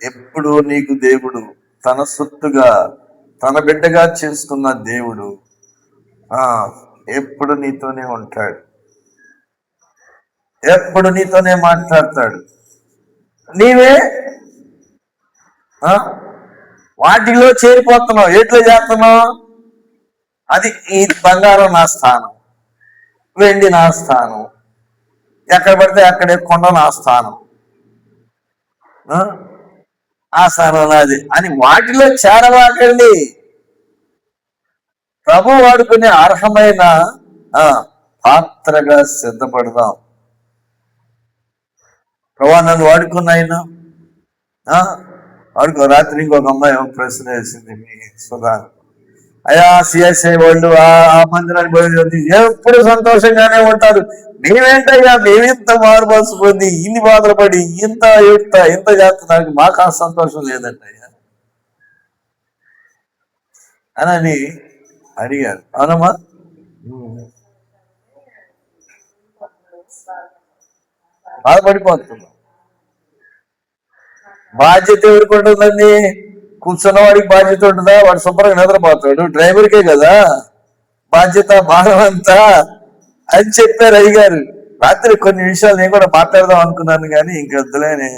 ఎప్పుడు నీకు దేవుడు తన సొత్తుగా, తన బిడ్డగా చేసుకున్న దేవుడు ఎప్పుడు నీతోనే ఉంటాడు, ఎప్పుడు నీతోనే మాట్లాడతాడు. నీవే వాటిలో చేరిపోతున్నావు. ఎట్లా చేస్తున్నావు? అది ఈ బంగారం నా స్థానం, వెండి నా స్థానం, ఎక్కడ పడితే అక్కడే కొండ నా స్థానం, ఆ? ఆ స్థానం నాది అని వాటిలో చేరవాకండి. ప్రభు వాడుకునే అర్హమైన ఆ పాత్రగా సిద్ధపడదాం. ప్రభా నన్ను వాడుకున్న ఆయన వాడుకో. రాత్రి ఇంకొక అమ్మాయి ఒక ప్రశ్న వేసింది మీ సుధా, అయ్యా సిఎస్ఐ వాళ్ళు ఆ మందిరానికి పోయి ఎప్పుడు సంతోషంగానే ఉంటారు, మేమేంటయ్యా మేమింత మారుమనసు పొంది ఇన్ని బాధపడి ఇంత ఇంత చేస్తున్నానికి మాకు ఆ సంతోషం లేదంటయ్యా అని అడిగారు. అవునమ్మా? బాధపడిపోతున్నాం. బాధ్యత ఎవరికి ఉంటుందండి? కూర్చున్న వాడికి బాధ్యత ఉంటుందా? వాడు శుభ్రంగా నిద్రపోతాడు, డ్రైవర్కే కదా బాధ్యత భారం అంతా అని చెప్పారు అయ్యగారు. రాత్రి కొన్ని విషయాలు నేను కూడా మాట్లాడదాం అనుకున్నాను, కానీ ఇంక వద్దులేని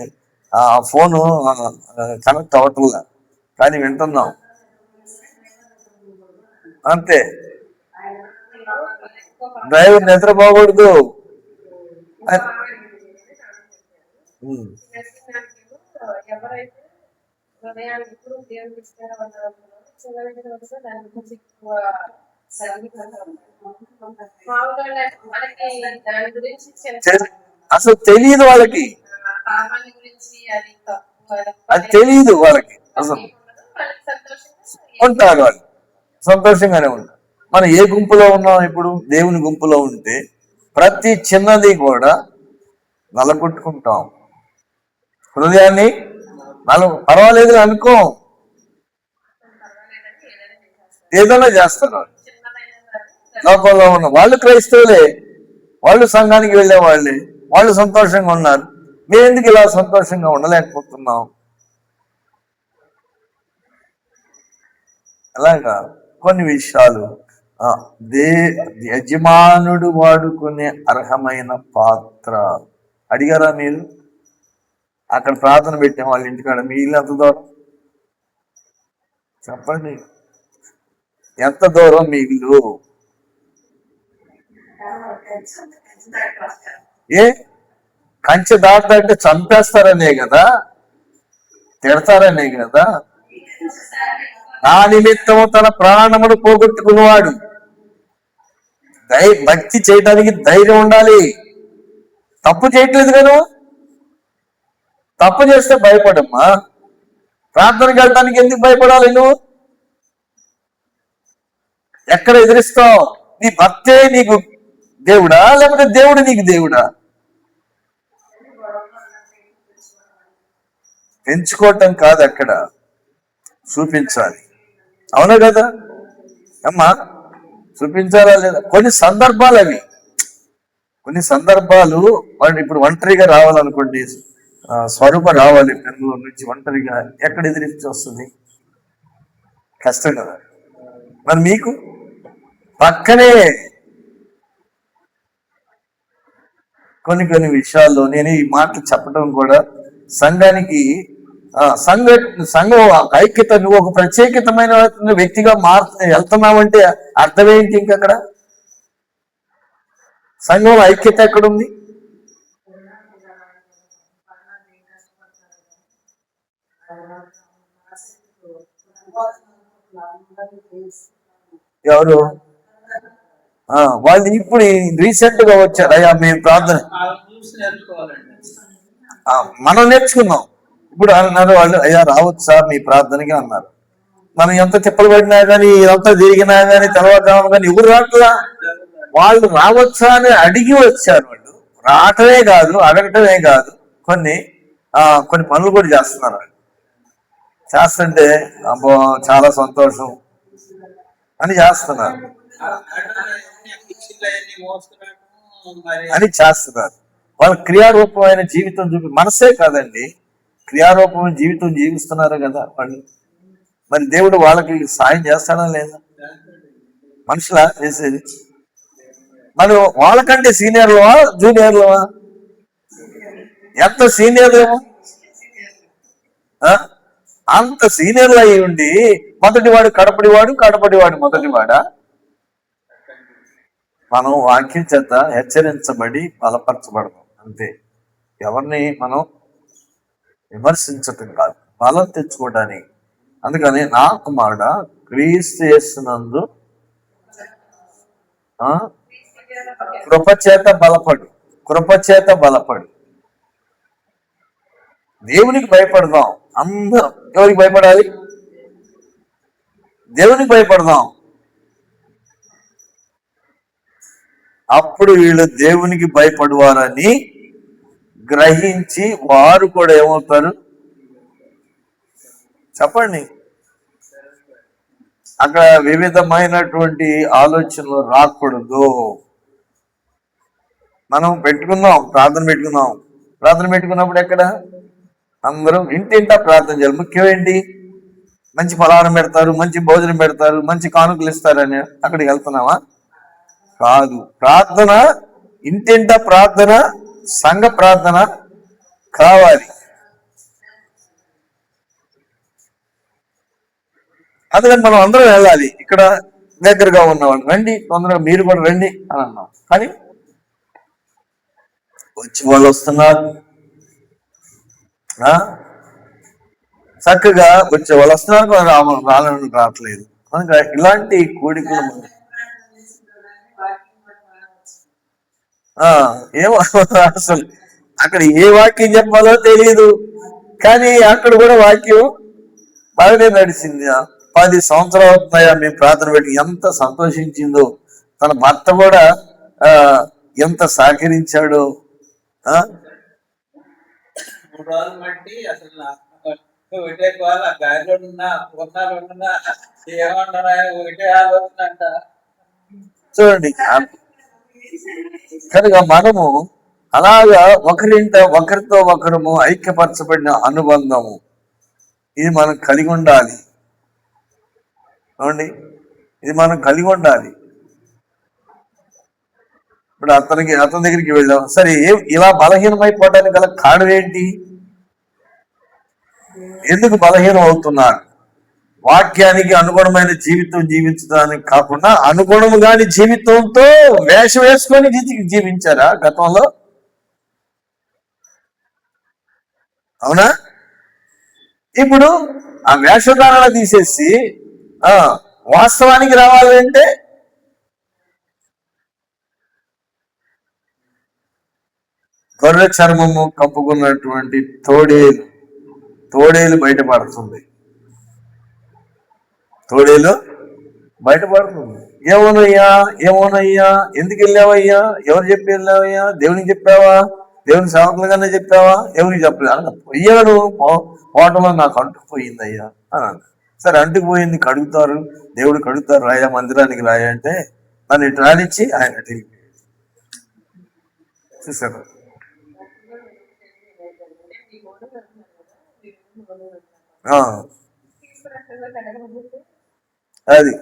ఆ ఫోను కనెక్ట్ అవ్వట్లా, కానీ వింటున్నాం అంతే. డ్రైవర్ నిద్రపోకూడదు. ఎవరైతే హృదయానికి ఇప్పుడు దేవుడికి ఇష్టమైన దాని గురించి అసలు తెలియదు వాళ్ళకి, అది తెలియదు వాళ్ళకి. అసలు ఉంటారు వాళ్ళు, సంతోషంగానే ఉంటారు. మనం ఏ గుంపులో ఉన్నాం ఇప్పుడు? దేవుని గుంపులో ఉంటే ప్రతి చిన్నది కూడా నలగొట్టుకుంటాం, హృదయాన్ని పర్వాలేదు అనుకో, ఏదైనా చేస్తారు. లోకంలో ఉన్న వాళ్ళు క్రైస్తవులే, వాళ్ళు సంఘానికి వెళ్ళే వాళ్ళే, వాళ్ళు సంతోషంగా ఉన్నారు. మేము ఎందుకు ఇలా సంతోషంగా ఉండలేకపోతున్నాం? అలాగా కొన్ని విషయాలు యజమానుడు వాడుకునే అర్హమైన పాత్ర. అడిగారా మీరు? అక్కడ ప్రార్థన పెట్టాం వాళ్ళ ఇంటికాడ, మీ ఇల్లు ఎంత దూరం చెప్పండి? ఎంత దూరం మీ ఇల్లు? ఏ కంచె దాటంటే చంపేస్తారనే కదా, తిడతారనే కదా. నా నిమిత్తము తన ప్రాణమును పోగొట్టుకున్నవాడు. భక్తి చేయడానికి ధైర్యం ఉండాలి. తప్పు చేయట్లేదు కదా, తప్పు చేస్తే భయపడమ్మా. ప్రార్థనకి వెళ్ళడానికి ఎందుకు భయపడాలి నువ్వు? ఎక్కడ ఎదిరిస్తావు? నీ భక్తే నీకు దేవుడా, లేకపోతే దేవుడు నీకు దేవుడా? పెంచుకోవటం కాదు, అక్కడ చూపించాలి. అవునా కదా అమ్మా? చూపించాలా లేదా? కొన్ని సందర్భాలు అవి, కొన్ని సందర్భాలు. వాడు ఇప్పుడు ఒంటరిగా రావాలనుకోండి, స్వరూప రావాలి బెంగళూరు నుంచి ఒంటరిగా, ఎక్కడ ఎదిరించి వస్తుంది? కష్టం కదా. మరి మీకు పక్కనే కొన్ని విషయాల్లో నేను ఈ మాటలు చెప్పడం కూడా సంఘానికి సంఘం ఐక్యత, నువ్వు ఒక ప్రత్యేకమైన వ్యక్తిగా వెళ్తున్నావంటే అర్థం ఏంటి? ఇంకక్కడ సంఘం ఐక్యత ఎక్కడుంది? ఎవరు? వాళ్ళు ఇప్పుడు రీసెంట్ గా వచ్చారు. అయ్యా మేము ప్రార్థన మనం నేర్చుకున్నాం. ఇప్పుడు అన్నారు వాళ్ళు, అయ్యా రావచ్చా మీ ప్రార్థనకి అన్నారు. మనం ఎంత తిప్పలు పడినా కానీ, ఎంత తిరిగినా కానీ, తర్వాత కానీ ఎవరు రావట్లా. వాళ్ళు రావచ్చా అని అడిగి వచ్చారు. వాళ్ళు రావటమే కాదు, అడగటమే కాదు, కొన్ని పనులు కూడా చేస్తున్నారు. వాళ్ళు చేస్తుంటే అబ్బో చాలా సంతోషం అని చేస్తున్నారు, అని చేస్తున్నారు. వాళ్ళ క్రియారూపమైన జీవితం మనసే కాదండి, క్రియారూపమైన జీవితం జీవిస్తున్నారు కదా వాళ్ళు. మరి దేవుడు వాళ్ళకి సాయం చేస్తాడా లేదా? మనుషులా చేసేది? మరి వాళ్ళకంటే సీనియర్లవా జూనియర్లవా? ఎంత సీనియర్లేమో, అంత సీనియర్లు అయి ఉండి మొదటివాడు కడపడివాడు, కడపడివాడు మొదటివాడా? మనం వాక్యం చేత హెచ్చరించబడి బలపరచబడతాం అంతే. ఎవరిని మనం విమర్శించటం కాదు, బలం తెచ్చుకోవడానికి. అందుకని నా కుమారుడా క్రీస్తు యేసునందు కృపచేత బలపడు, కృపచేత బలపడు. దేవునికి భయపడదాం. అందరం ఎవరికి భయపడాలి? దేవునికి భయపడదాం. అప్పుడు వీళ్ళు దేవునికి భయపడువారని గ్రహించి వారు కూడా ఏమవుతారు చెప్పండి. అక్కడ వివిధమైనటువంటి ఆలోచనలు రాకూడదు. మనం పెట్టుకుందాం, ప్రార్థన పెట్టుకుందాం. ప్రార్థన పెట్టుకున్నప్పుడు ఎక్కడ అందరం ఇంటింటా ప్రార్థన చేయాలి. ముఖ్యం ఏంటి? మంచి పలహారం పెడతారు, మంచి భోజనం పెడతారు, మంచి కానుకలు ఇస్తారని అక్కడికి వెళ్తున్నావా? కాదు. ప్రార్థన ఇంటింటా ప్రార్థన, సంఘ ప్రార్థన కావాలి. అందుకని మనం అందరం వెళ్ళాలి. ఇక్కడ దగ్గరగా ఉన్నవాళ్ళు రండి, తొందరగా మీరు కూడా రండి అని అన్నాం. కానీ వచ్చి వాళ్ళు వస్తున్నారు, చక్కగా వచ్చే వాళ్ళు వస్తున్నారు, రాలని రావట్లేదు. కనుక ఇలాంటి కోడికలు ఏమో అసలు అక్కడ ఏ వాక్యం చెప్పాలో తెలియదు. కానీ అక్కడ కూడా వాక్యం బాగానే నడిచింది. 10 సంవత్సరాలు అవుతున్నాయా మేము ప్రార్థన పెట్టి. ఎంత సంతోషించిందో, తన భర్త కూడా ఎంత సహకరించాడో. చూడండి, కనుక మనము అలాగా ఒకరితో ఒకరము ఐక్యపరచబడిన అనుబంధము ఇది మనం కలిగి ఉండాలి. అవునండి, ఇది మనం కలిగి ఉండాలి. ఇప్పుడు అతని దగ్గరికి వెళ్ళాం. సరే, ఇలా బలహీనమైపోవడానికి గల కారణం ఏంటి? ఎందుకు బలహీనం అవుతున్నారు? వాక్యానికి అనుగుణమైన జీవితం జీవించడానికి కాకుండా అనుగుణము కాని జీవితంతో వేషం వేసుకొని జీవించారా గతంలో? అవునా? ఇప్పుడు ఆ వేషధారణ తీసేసి వాస్తవానికి రావాలంటే గొర్రె చర్మము కప్పుకున్నటువంటి తోడేలు బయటపడుతుంది. ఏమోనయ్యా ఎందుకు వెళ్ళావయ్యా? ఎవరు చెప్పి వెళ్ళావయ్యా? దేవునికి చెప్పావా? దేవుని సేవకులుగానే చెప్పావా? ఎవరికి చెప్పలేదు. పోయాను, పోవటంలో నాకు అంటుకుపోయిందయ్యా అని. సరే, అంటుకుపోయింది, కడుగుతారు, దేవుడు కడుగుతారు, రాయా మందిరానికి రాయా అంటే నన్ను ఇటు రానిచ్చి ఆయన చూసారు. అది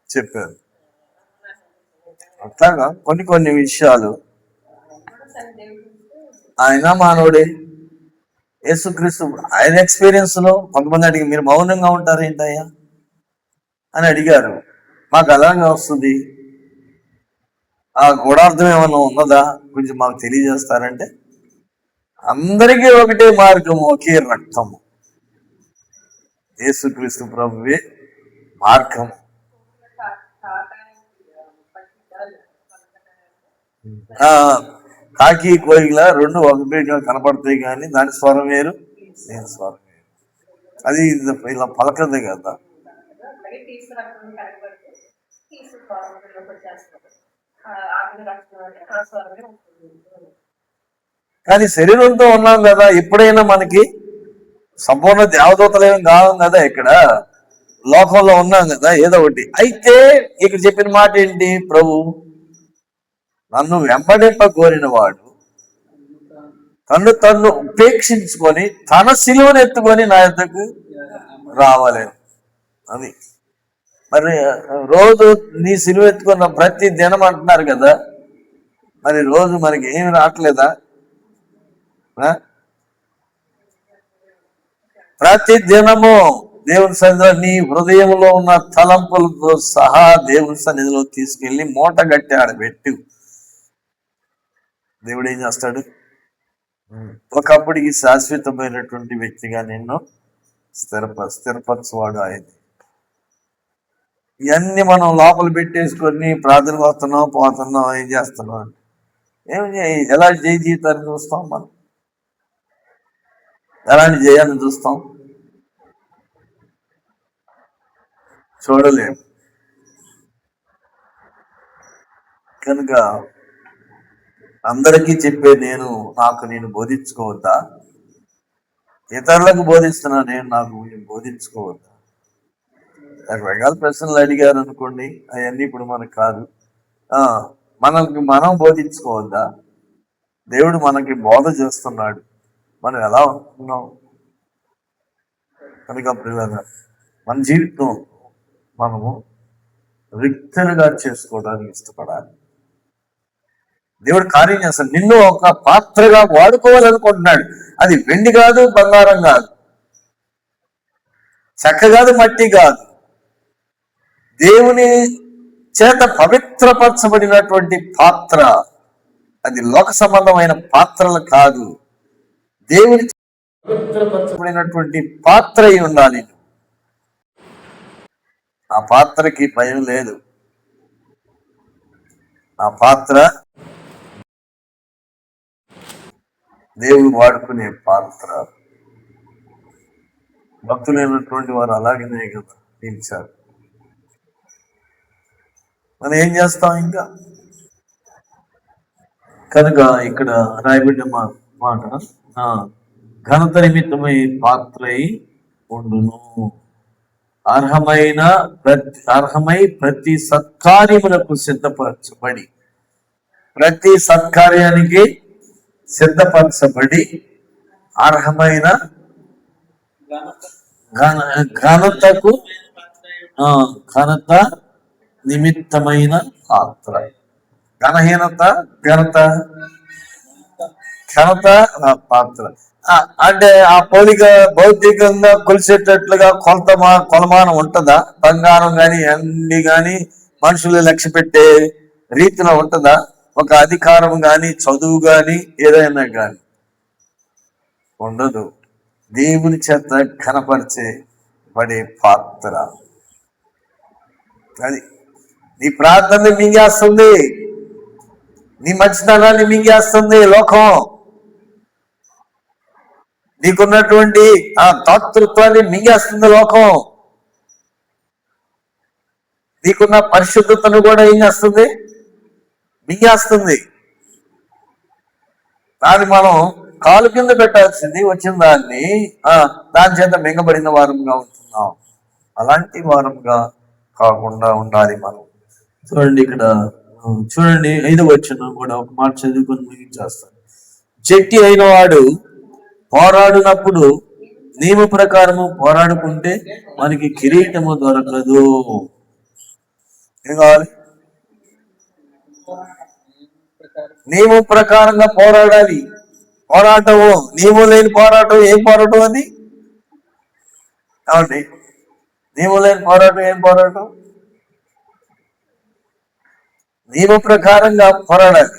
చెప్పారు. అట్లాగా కొన్ని విషయాలు ఆయన మానవుడే. యేసుక్రీస్తు ఆయన ఎక్స్పీరియన్స్ లో కొంతమంది అడిగి, మీరు మౌనంగా ఉంటారేంటయ్యా అని అడిగారు. మాకు అలాగే వస్తుంది, ఆ గూఢార్థం ఏమైనా ఉన్నదా కొంచెం మాకు తెలియజేస్తారంటే, అందరికీ ఒకటే మార్గము, ఒకే రక్తము, యేసుక్రీస్తు ప్రభువే మార్గము. కాకి కోయిల రెండు ఒకటిగా కనపడతాయి, కానీ దాని స్వరం వేరు, నేను స్వరం వేరు. అది ఇలా పలకదే కదా. కానీ శరీరంతో ఉన్నాం కదా, ఎప్పుడైనా మనకి సంపూర్ణ దేవదూతలు ఏం కావం కదా, ఇక్కడ లోకంలో ఉన్నాం కదా, ఏదో ఒకటి. అయితే ఇక్కడ చెప్పిన మాట ఏంటి? ప్రభు నన్ను వెంబడింప కోరిన వాడు తన్ను ఉపేక్షించుకొని తన సిలువను ఎత్తుకొని నా యొద్దకు రావాలి. అది మరి రోజు నీ సిలువ ఎత్తుకున్న ప్రతి దినం అంటున్నారు కదా, మరి రోజు మనకి ఏమి రావట్లేదా? ప్రతి దినము దేవుని సన్నిధిలో నీ హృదయంలో ఉన్న తలంపులతో సహా దేవుని సన్నిధిలో తీసుకెళ్లి మూట గట్టి ఆడబెట్టు. దేవుడు ఏం చేస్తాడు? ఒకప్పటికి శాశ్వతమైనటువంటి వ్యక్తిగా నిన్ను స్థిరపరచువాడు ఆయన. ఇవన్నీ మనం లోపల పెట్టేసుకొని ప్రార్థన వస్తున్నాం, పోతున్నాం, ఏం చేస్తున్నాం, ఎలా జయ జీవితాన్ని చూస్తాం, మనం ఎలాంటి జయాన్ని చూస్తాం? చూడలేము. కనుక అందరికీ చెప్పే నేను బోధించుకోవద్దా? ఇతరులకు బోధిస్తున్నా నాకు బోధించుకోవద్దా? రకరకాల ప్రశ్నలు అడిగారు అనుకోండి, అవన్నీ ఇప్పుడు మనకు కాదు. మనం బోధించుకోవద్దా? దేవుడు మనకి బోధ చేస్తున్నాడు, మనం ఎలా ఉంటున్నాం? కనుక మన జీవితం మనము రిక్తలుగా చేసుకోవడానికి ఇష్టపడాలి. దేవుడు కార్యం చేస్తాడు. నిన్ను ఒక పాత్రగా వాడుకోవాలనుకుంటున్నాడు. అది వెండి కాదు, బంగారం కాదు, చెక్క కాదు, మట్టి కాదు. దేవుని చేత పవిత్రపరచబడినటువంటి పాత్ర. అది లోక సంబంధమైన పాత్రలు కాదు, దేవుని పవిత్రపరచబడినటువంటి పాత్ర అయి ఉండాలి. ఆ పాత్రకి భయం లేదు. ఆ పాత్ర దేవుడు వాడుకునే పాత్ర. భక్తులైనటువంటి వారు అలాగనే కదా నిలిచారు. మనం ఏం చేస్తాం ఇంకా? కనుక ఇక్కడ రాయబడిన మాట ఘనత నిమిత్తమై పాత్రై ఉండును, అర్హమై ప్రతి సత్కార్యములకు సిద్ధపరచబడి, ప్రతి సత్కార్యానికి సిద్ధపరచబడి అర్హమైన ఘనతకు ఘనత నిమిత్తమైన పాత్ర. ఘనత పాత్ర అంటే ఆ పోలిక భౌతికంగా కొలిసేటట్లుగా కొలమానం ఉంటుందా? బంగారం కానీ ఎండి కానీ మనుషులు లక్ష్య పెట్టే రీతిలో ఉంటుందా? ఒక అధికారం కానీ, చదువు కానీ, ఏదైనా కానీ ఉండదు. దేవుని చేత కనపరిచబడే పాత్ర అది. నీ ప్రార్థనని మింగేస్తుంది, నీ మంచితనాన్ని మింగేస్తుంది లోకం. నీకున్నటువంటి ఆ దాతృత్వాన్ని మింగేస్తుంది లోకం. నీకున్న పరిశుద్ధతను కూడా ఏం చేస్తుంది? మింగేస్తుంది. దాన్ని మనం కాలు కింద పెట్టాల్సింది, వచ్చిన దాని చేత మింగబడిన వారంగా ఉంటున్నాం. అలాంటి వారంగా కాకుండా ఉండాలి మనం. చూడండి ఇక్కడ, చూడండి 5వ వచనం కూడా ఒక మాట చదువుకొని ముగించేస్తాను. చెట్టి అయిన వాడు పోరాడినప్పుడు నియమ ప్రకారము పోరాడుకుంటే మనకి కిరీటము దొరకదు. ఏం కావాలి? నియమం ప్రకారంగా పోరాడాలి. పోరాటము నియమం లేని పోరాటం ఏం పోరాటం అది? కాబట్టి నియమం లేని పోరాటం ఏం పోరాటం? నియమ ప్రకారంగా పోరాడాలి.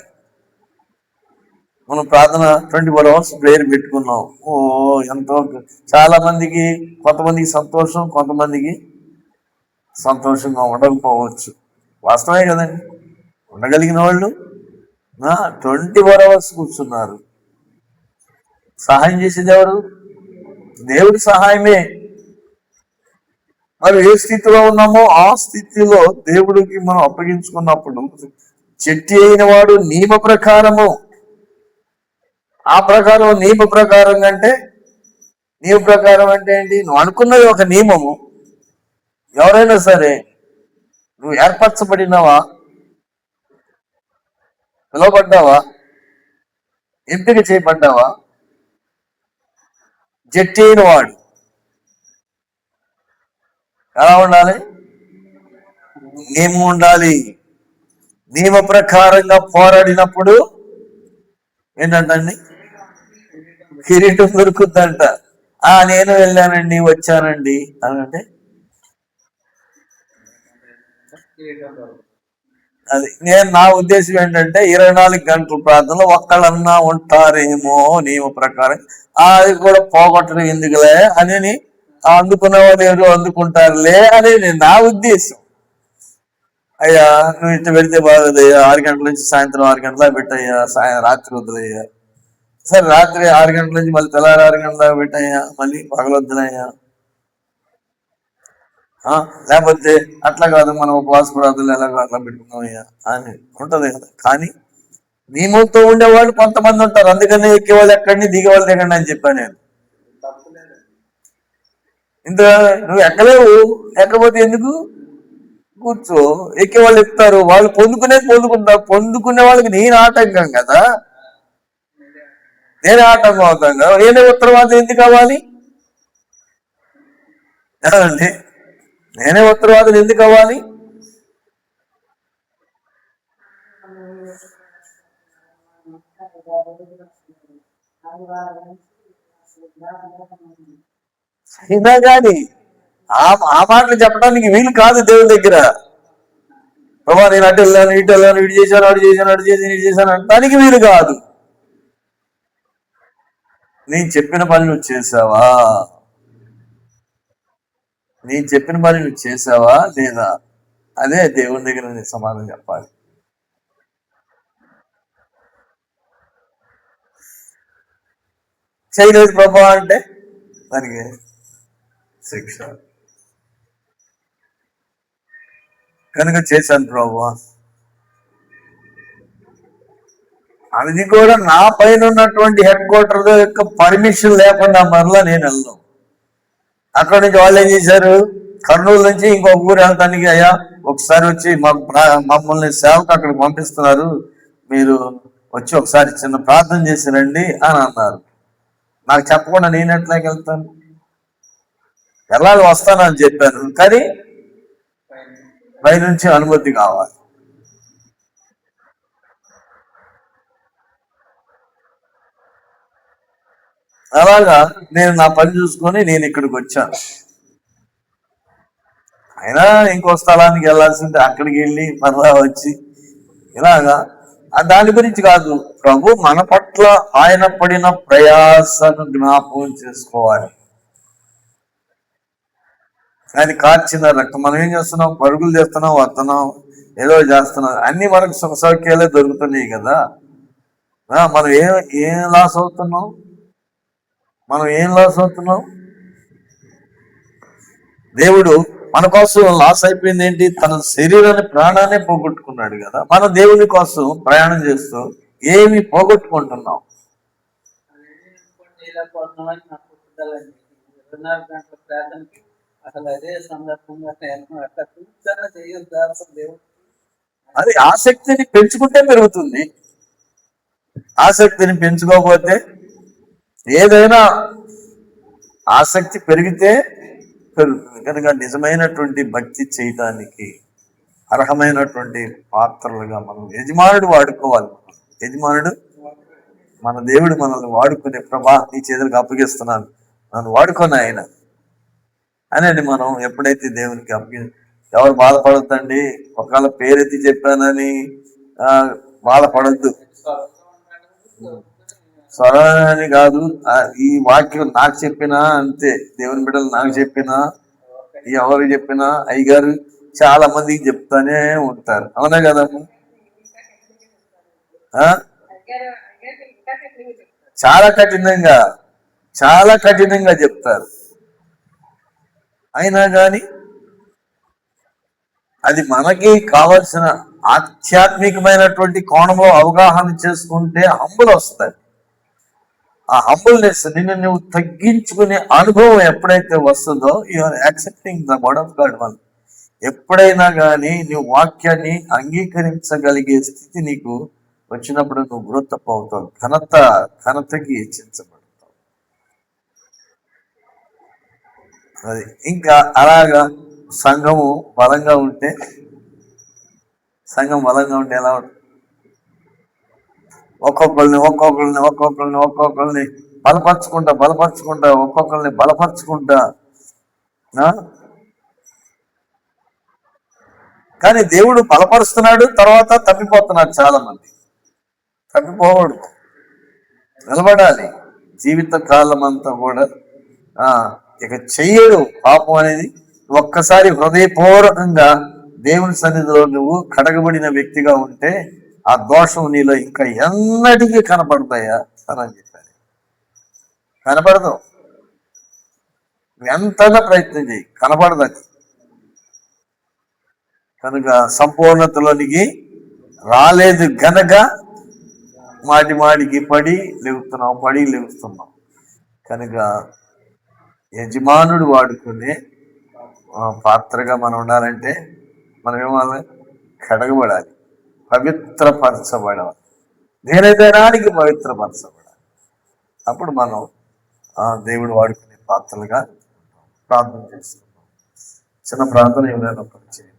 మనం ప్రార్థన 24 hours ప్రేయర్ పెట్టుకున్నాం. ఎంతో చాలా మందికి, కొంతమందికి సంతోషం, కొంతమందికి సంతోషంగా ఉండకపోవచ్చు. వాస్తవమే కదండి. ఉండగలిగిన వాళ్ళు 24 hours కూర్చున్నారు. సహాయం చేసేది ఎవరు? దేవుడి సహాయమే. మరి ఏ స్థితిలో ఉన్నామో ఆ స్థితిలో దేవుడికి మనం అప్పగించుకున్నప్పుడు, చెట్టి అయిన వాడు నియమ ప్రకారము, ఆ ప్రకారం నియమ ప్రకారం అంటే, నియమ ప్రకారం అంటే ఏంటి? నువ్వు అనుకున్నది ఒక నియమము. ఎవరైనా సరే, నువ్వు ఏర్పరచబడినవా, పిలువబడ్డావా, ఎంపిక చేయబడ్డావా? జట్టి అయిన వాడు ఎలా ఉండాలి? నియమం ఉండాలి. నియమ ప్రకారంగా పోరాడినప్పుడు ఏంటంటండి? కిరీటం దొరుకుద్దంట. నేను వెళ్ళానండి వచ్చానండి అని అంటే అది నా ఉద్దేశం ఏంటంటే 24 గంటల ప్రార్థనలో ఒక్కళ్ళన్నా ఉంటారేమో నియమ ప్రకారం అది కూడా పోగొట్టడం ఎందుకులే అని అందుకునే వాళ్ళు ఏదో అందుకుంటారులే అనేది నా ఉద్దేశం. అయ్యా నువ్వు ఇట్లా పెడితే బాగోదయ్యా, 6 గంటల నుంచి సాయంత్రం 6 గంటల పెట్టయ్యా, రాత్రి వద్దులయ్యా. సరే రాత్రి 6 గంటల నుంచి మళ్ళీ తెల్లారి 6 గంటల దాకా పెట్టయ్యా, మళ్ళీ పగలొద్దునయ్యా. లేకపోతే అట్లా కాదు మనం ఉపవాస ప్రార్థనలు ఎలాగో అట్లా పెట్టుకున్నామయ్యా అని ఉంటది కదా. కానీ నియమంతో ఉండేవాళ్ళు కొంతమంది ఉంటారు, అందుకని ఎక్కేవాళ్ళు ఎక్కడిని దిగేవాళ్ళు దిగండి అని చెప్పాను నేను. ఇంత నువ్వు ఎక్కలేవు, ఎక్కకపోతే ఎందుకు కూర్చో, ఎక్కేవాళ్ళు ఎక్కుతారు, వాళ్ళు పొందుకుంటారు, పొందుకునే వాళ్ళకి నేను ఆటంకం కదా, నేనే ఆటంకం అవుతాను కదా. నేనే ఉత్తరవాదం ఎందుకు అవ్వాలి అండి, నేనే ఉత్తరవాదులు ఎందుకు అవ్వాలి? అయినా కానీ ఆ మాటలు చెప్పడానికి వీలు కాదు దేవుని దగ్గర. ప్రభా నేను అటు వెళ్ళాను, ఇటు వెళ్ళాను, ఇటు చేశాను, అటు చేశాను, అటు చేశాను, ఇటు చేశాను అనడానికి వీలు కాదు. నేను చెప్పిన పని నువ్వు చేసావా, నేను చెప్పిన పని నువ్వు చేసావా లేదా, అదే దేవుని దగ్గర నేను సమాధానం చెప్పాలి. చేయలేదు ప్రభా అంటే దానికి శిక్ష. కనుక చేశాను ప్రభా, అది కూడా నా పైన ఉన్నటువంటి హెడ్ క్వార్టర్ యొక్క పర్మిషన్ లేకుండా మరలా నేను వెళ్ళను. అక్కడి నుంచి వాళ్ళు ఏం చేశారు, కర్నూలు నుంచి ఇంకొక ఊరు వెళ్తానికి, అయ్యా ఒకసారి వచ్చి మమ్మల్ని సేవకు అక్కడికి పంపిస్తున్నారు, మీరు వచ్చి ఒకసారి చిన్న ప్రార్థన చేసి రండి అని అన్నారు. నాకు చెప్పకుండా నేను ఎట్లాగ వెళ్తాను, వెళ్ళాలి, వస్తానని చెప్పాను, కానీ పై నుంచి అనుమతి కావాలి. అలాగా నేను నా పని చూసుకొని నేను ఇక్కడికి వచ్చాను. అయినా ఇంకో స్థలానికి వెళ్ళాల్సింటే అక్కడికి వెళ్ళి మరలా వచ్చి ఇలాగా దాని గురించి కాదు. ప్రభు మన పట్ల ఆయన పడిన ప్రయాసను జ్ఞాపకం చేసుకోవాలి. ఆయన కార్చిన రక్తం, మనం ఏం చేస్తున్నాం, పరుగులు చేస్తున్నాం, వస్తున్నాం, ఏదో చేస్తున్నాం, అన్ని మనకు సుఖ సౌఖ్యాలే దొరుకుతున్నాయి కదా. మనం ఏం లాస్ అవుతున్నాం, దేవుడు మన కోసం లాస్ అయిపోయింది ఏంటి, తన శరీరాన్ని ప్రాణాన్ని పోగొట్టుకున్నాడు కదా. మనం దేవుని కోసం ప్రయాణం చేస్తూ ఏమి పోగొట్టుకుంటున్నాం? అది ఆసక్తిని పెంచుకుంటే పెరుగుతుంది, ఆసక్తిని పెంచుకోకపోతే, ఏదైనా ఆసక్తి పెరిగితే పెరుగుతుంది. కనుక నిజమైనటువంటి భక్తి చేయడానికి అర్హమైనటువంటి పాత్రలుగా మనం యజమానుడు వాడుకోవాలి. యజమానుడు మన దేవుడు మనల్ని వాడుకునే, ప్రభా నీ చేతులకు అప్పగిస్తున్నాను, నన్ను వాడుకొని ఆయన అనేది మనం ఎప్పుడైతే దేవునికి ఎవరు బాధపడద్దండి. ఒకవేళ పేరెత్తి చెప్పానని బాధపడద్దు, స్వరాన్ని కాదు, ఈ వాక్యం నాకు చెప్పినా అంతే, దేవుని బిడ్డలు నాకు చెప్పినా, ఎవరు చెప్పినా, అయ్యగారు చాలా మందికి చెప్తానే ఉంటారు, అవునా కదమ్మా? చాలా కఠినంగా చెప్తారు. అయినా కానీ అది మనకి కావలసిన ఆధ్యాత్మికమైనటువంటి కోణంలో అవగాహన చేసుకుంటే హంబుల్ వస్తాయి. ఆ హంబుల్నెస్, నిన్ను నువ్వు తగ్గించుకునే అనుభవం ఎప్పుడైతే వస్తుందో, you're accepting the word of God. One ఎప్పుడైనా కానీ నువ్వు వాక్యాన్ని అంగీకరించగలిగే స్థితి నీకు వచ్చినప్పుడు నువ్వు గ్రోతప్ అవుతావు, ఘనతకి హెచ్చించబడతావు. అది ఇంకా అలాగా సంఘం బలంగా ఉంటే ఎలా ఉంటుంది? ఒక్కొక్కరిని బలపరచుకుంటా ఒక్కొక్కరిని బలపరచుకుంటా. ఆ? కానీ దేవుడు బలపరుస్తున్నాడు, తర్వాత తప్పిపోతున్నారు చాలా మంది. తప్పిపోవడు, నిలబడాలి జీవిత కాలం అంతా కూడా. ఆ ఇక చెయ్యడు పాపం అనేది. ఒక్కసారి హృదయపూర్వకంగా దేవుని సన్నిధిలో నువ్వు కడగబడిన వ్యక్తిగా ఉంటే ఆ దోషం నీలో ఇంకా ఎన్నటికీ కనపడతాయా అని చెప్పాను. కనపడదు, ఎంతగా ప్రయత్నం చేయి, కనపడదని. కనుక సంపూర్ణతలోనికి రాలేదు గనక మాటికి పడి లేవుస్తున్నాం. కనుక యజమానుడు వాడుకునే పాత్రగా మనం ఉండాలంటే మనం ఏమన్నా కడగబడాలి, పవిత్రపరచబడాలి, దేనిదైనానికి పవిత్రపరచబడాలి. అప్పుడు మనం దేవుడు వాడుకునే పాత్రలుగా ప్రార్థన చేస్తున్నాం. చిన్న ప్రార్థన ఏమైనా పరిచయం.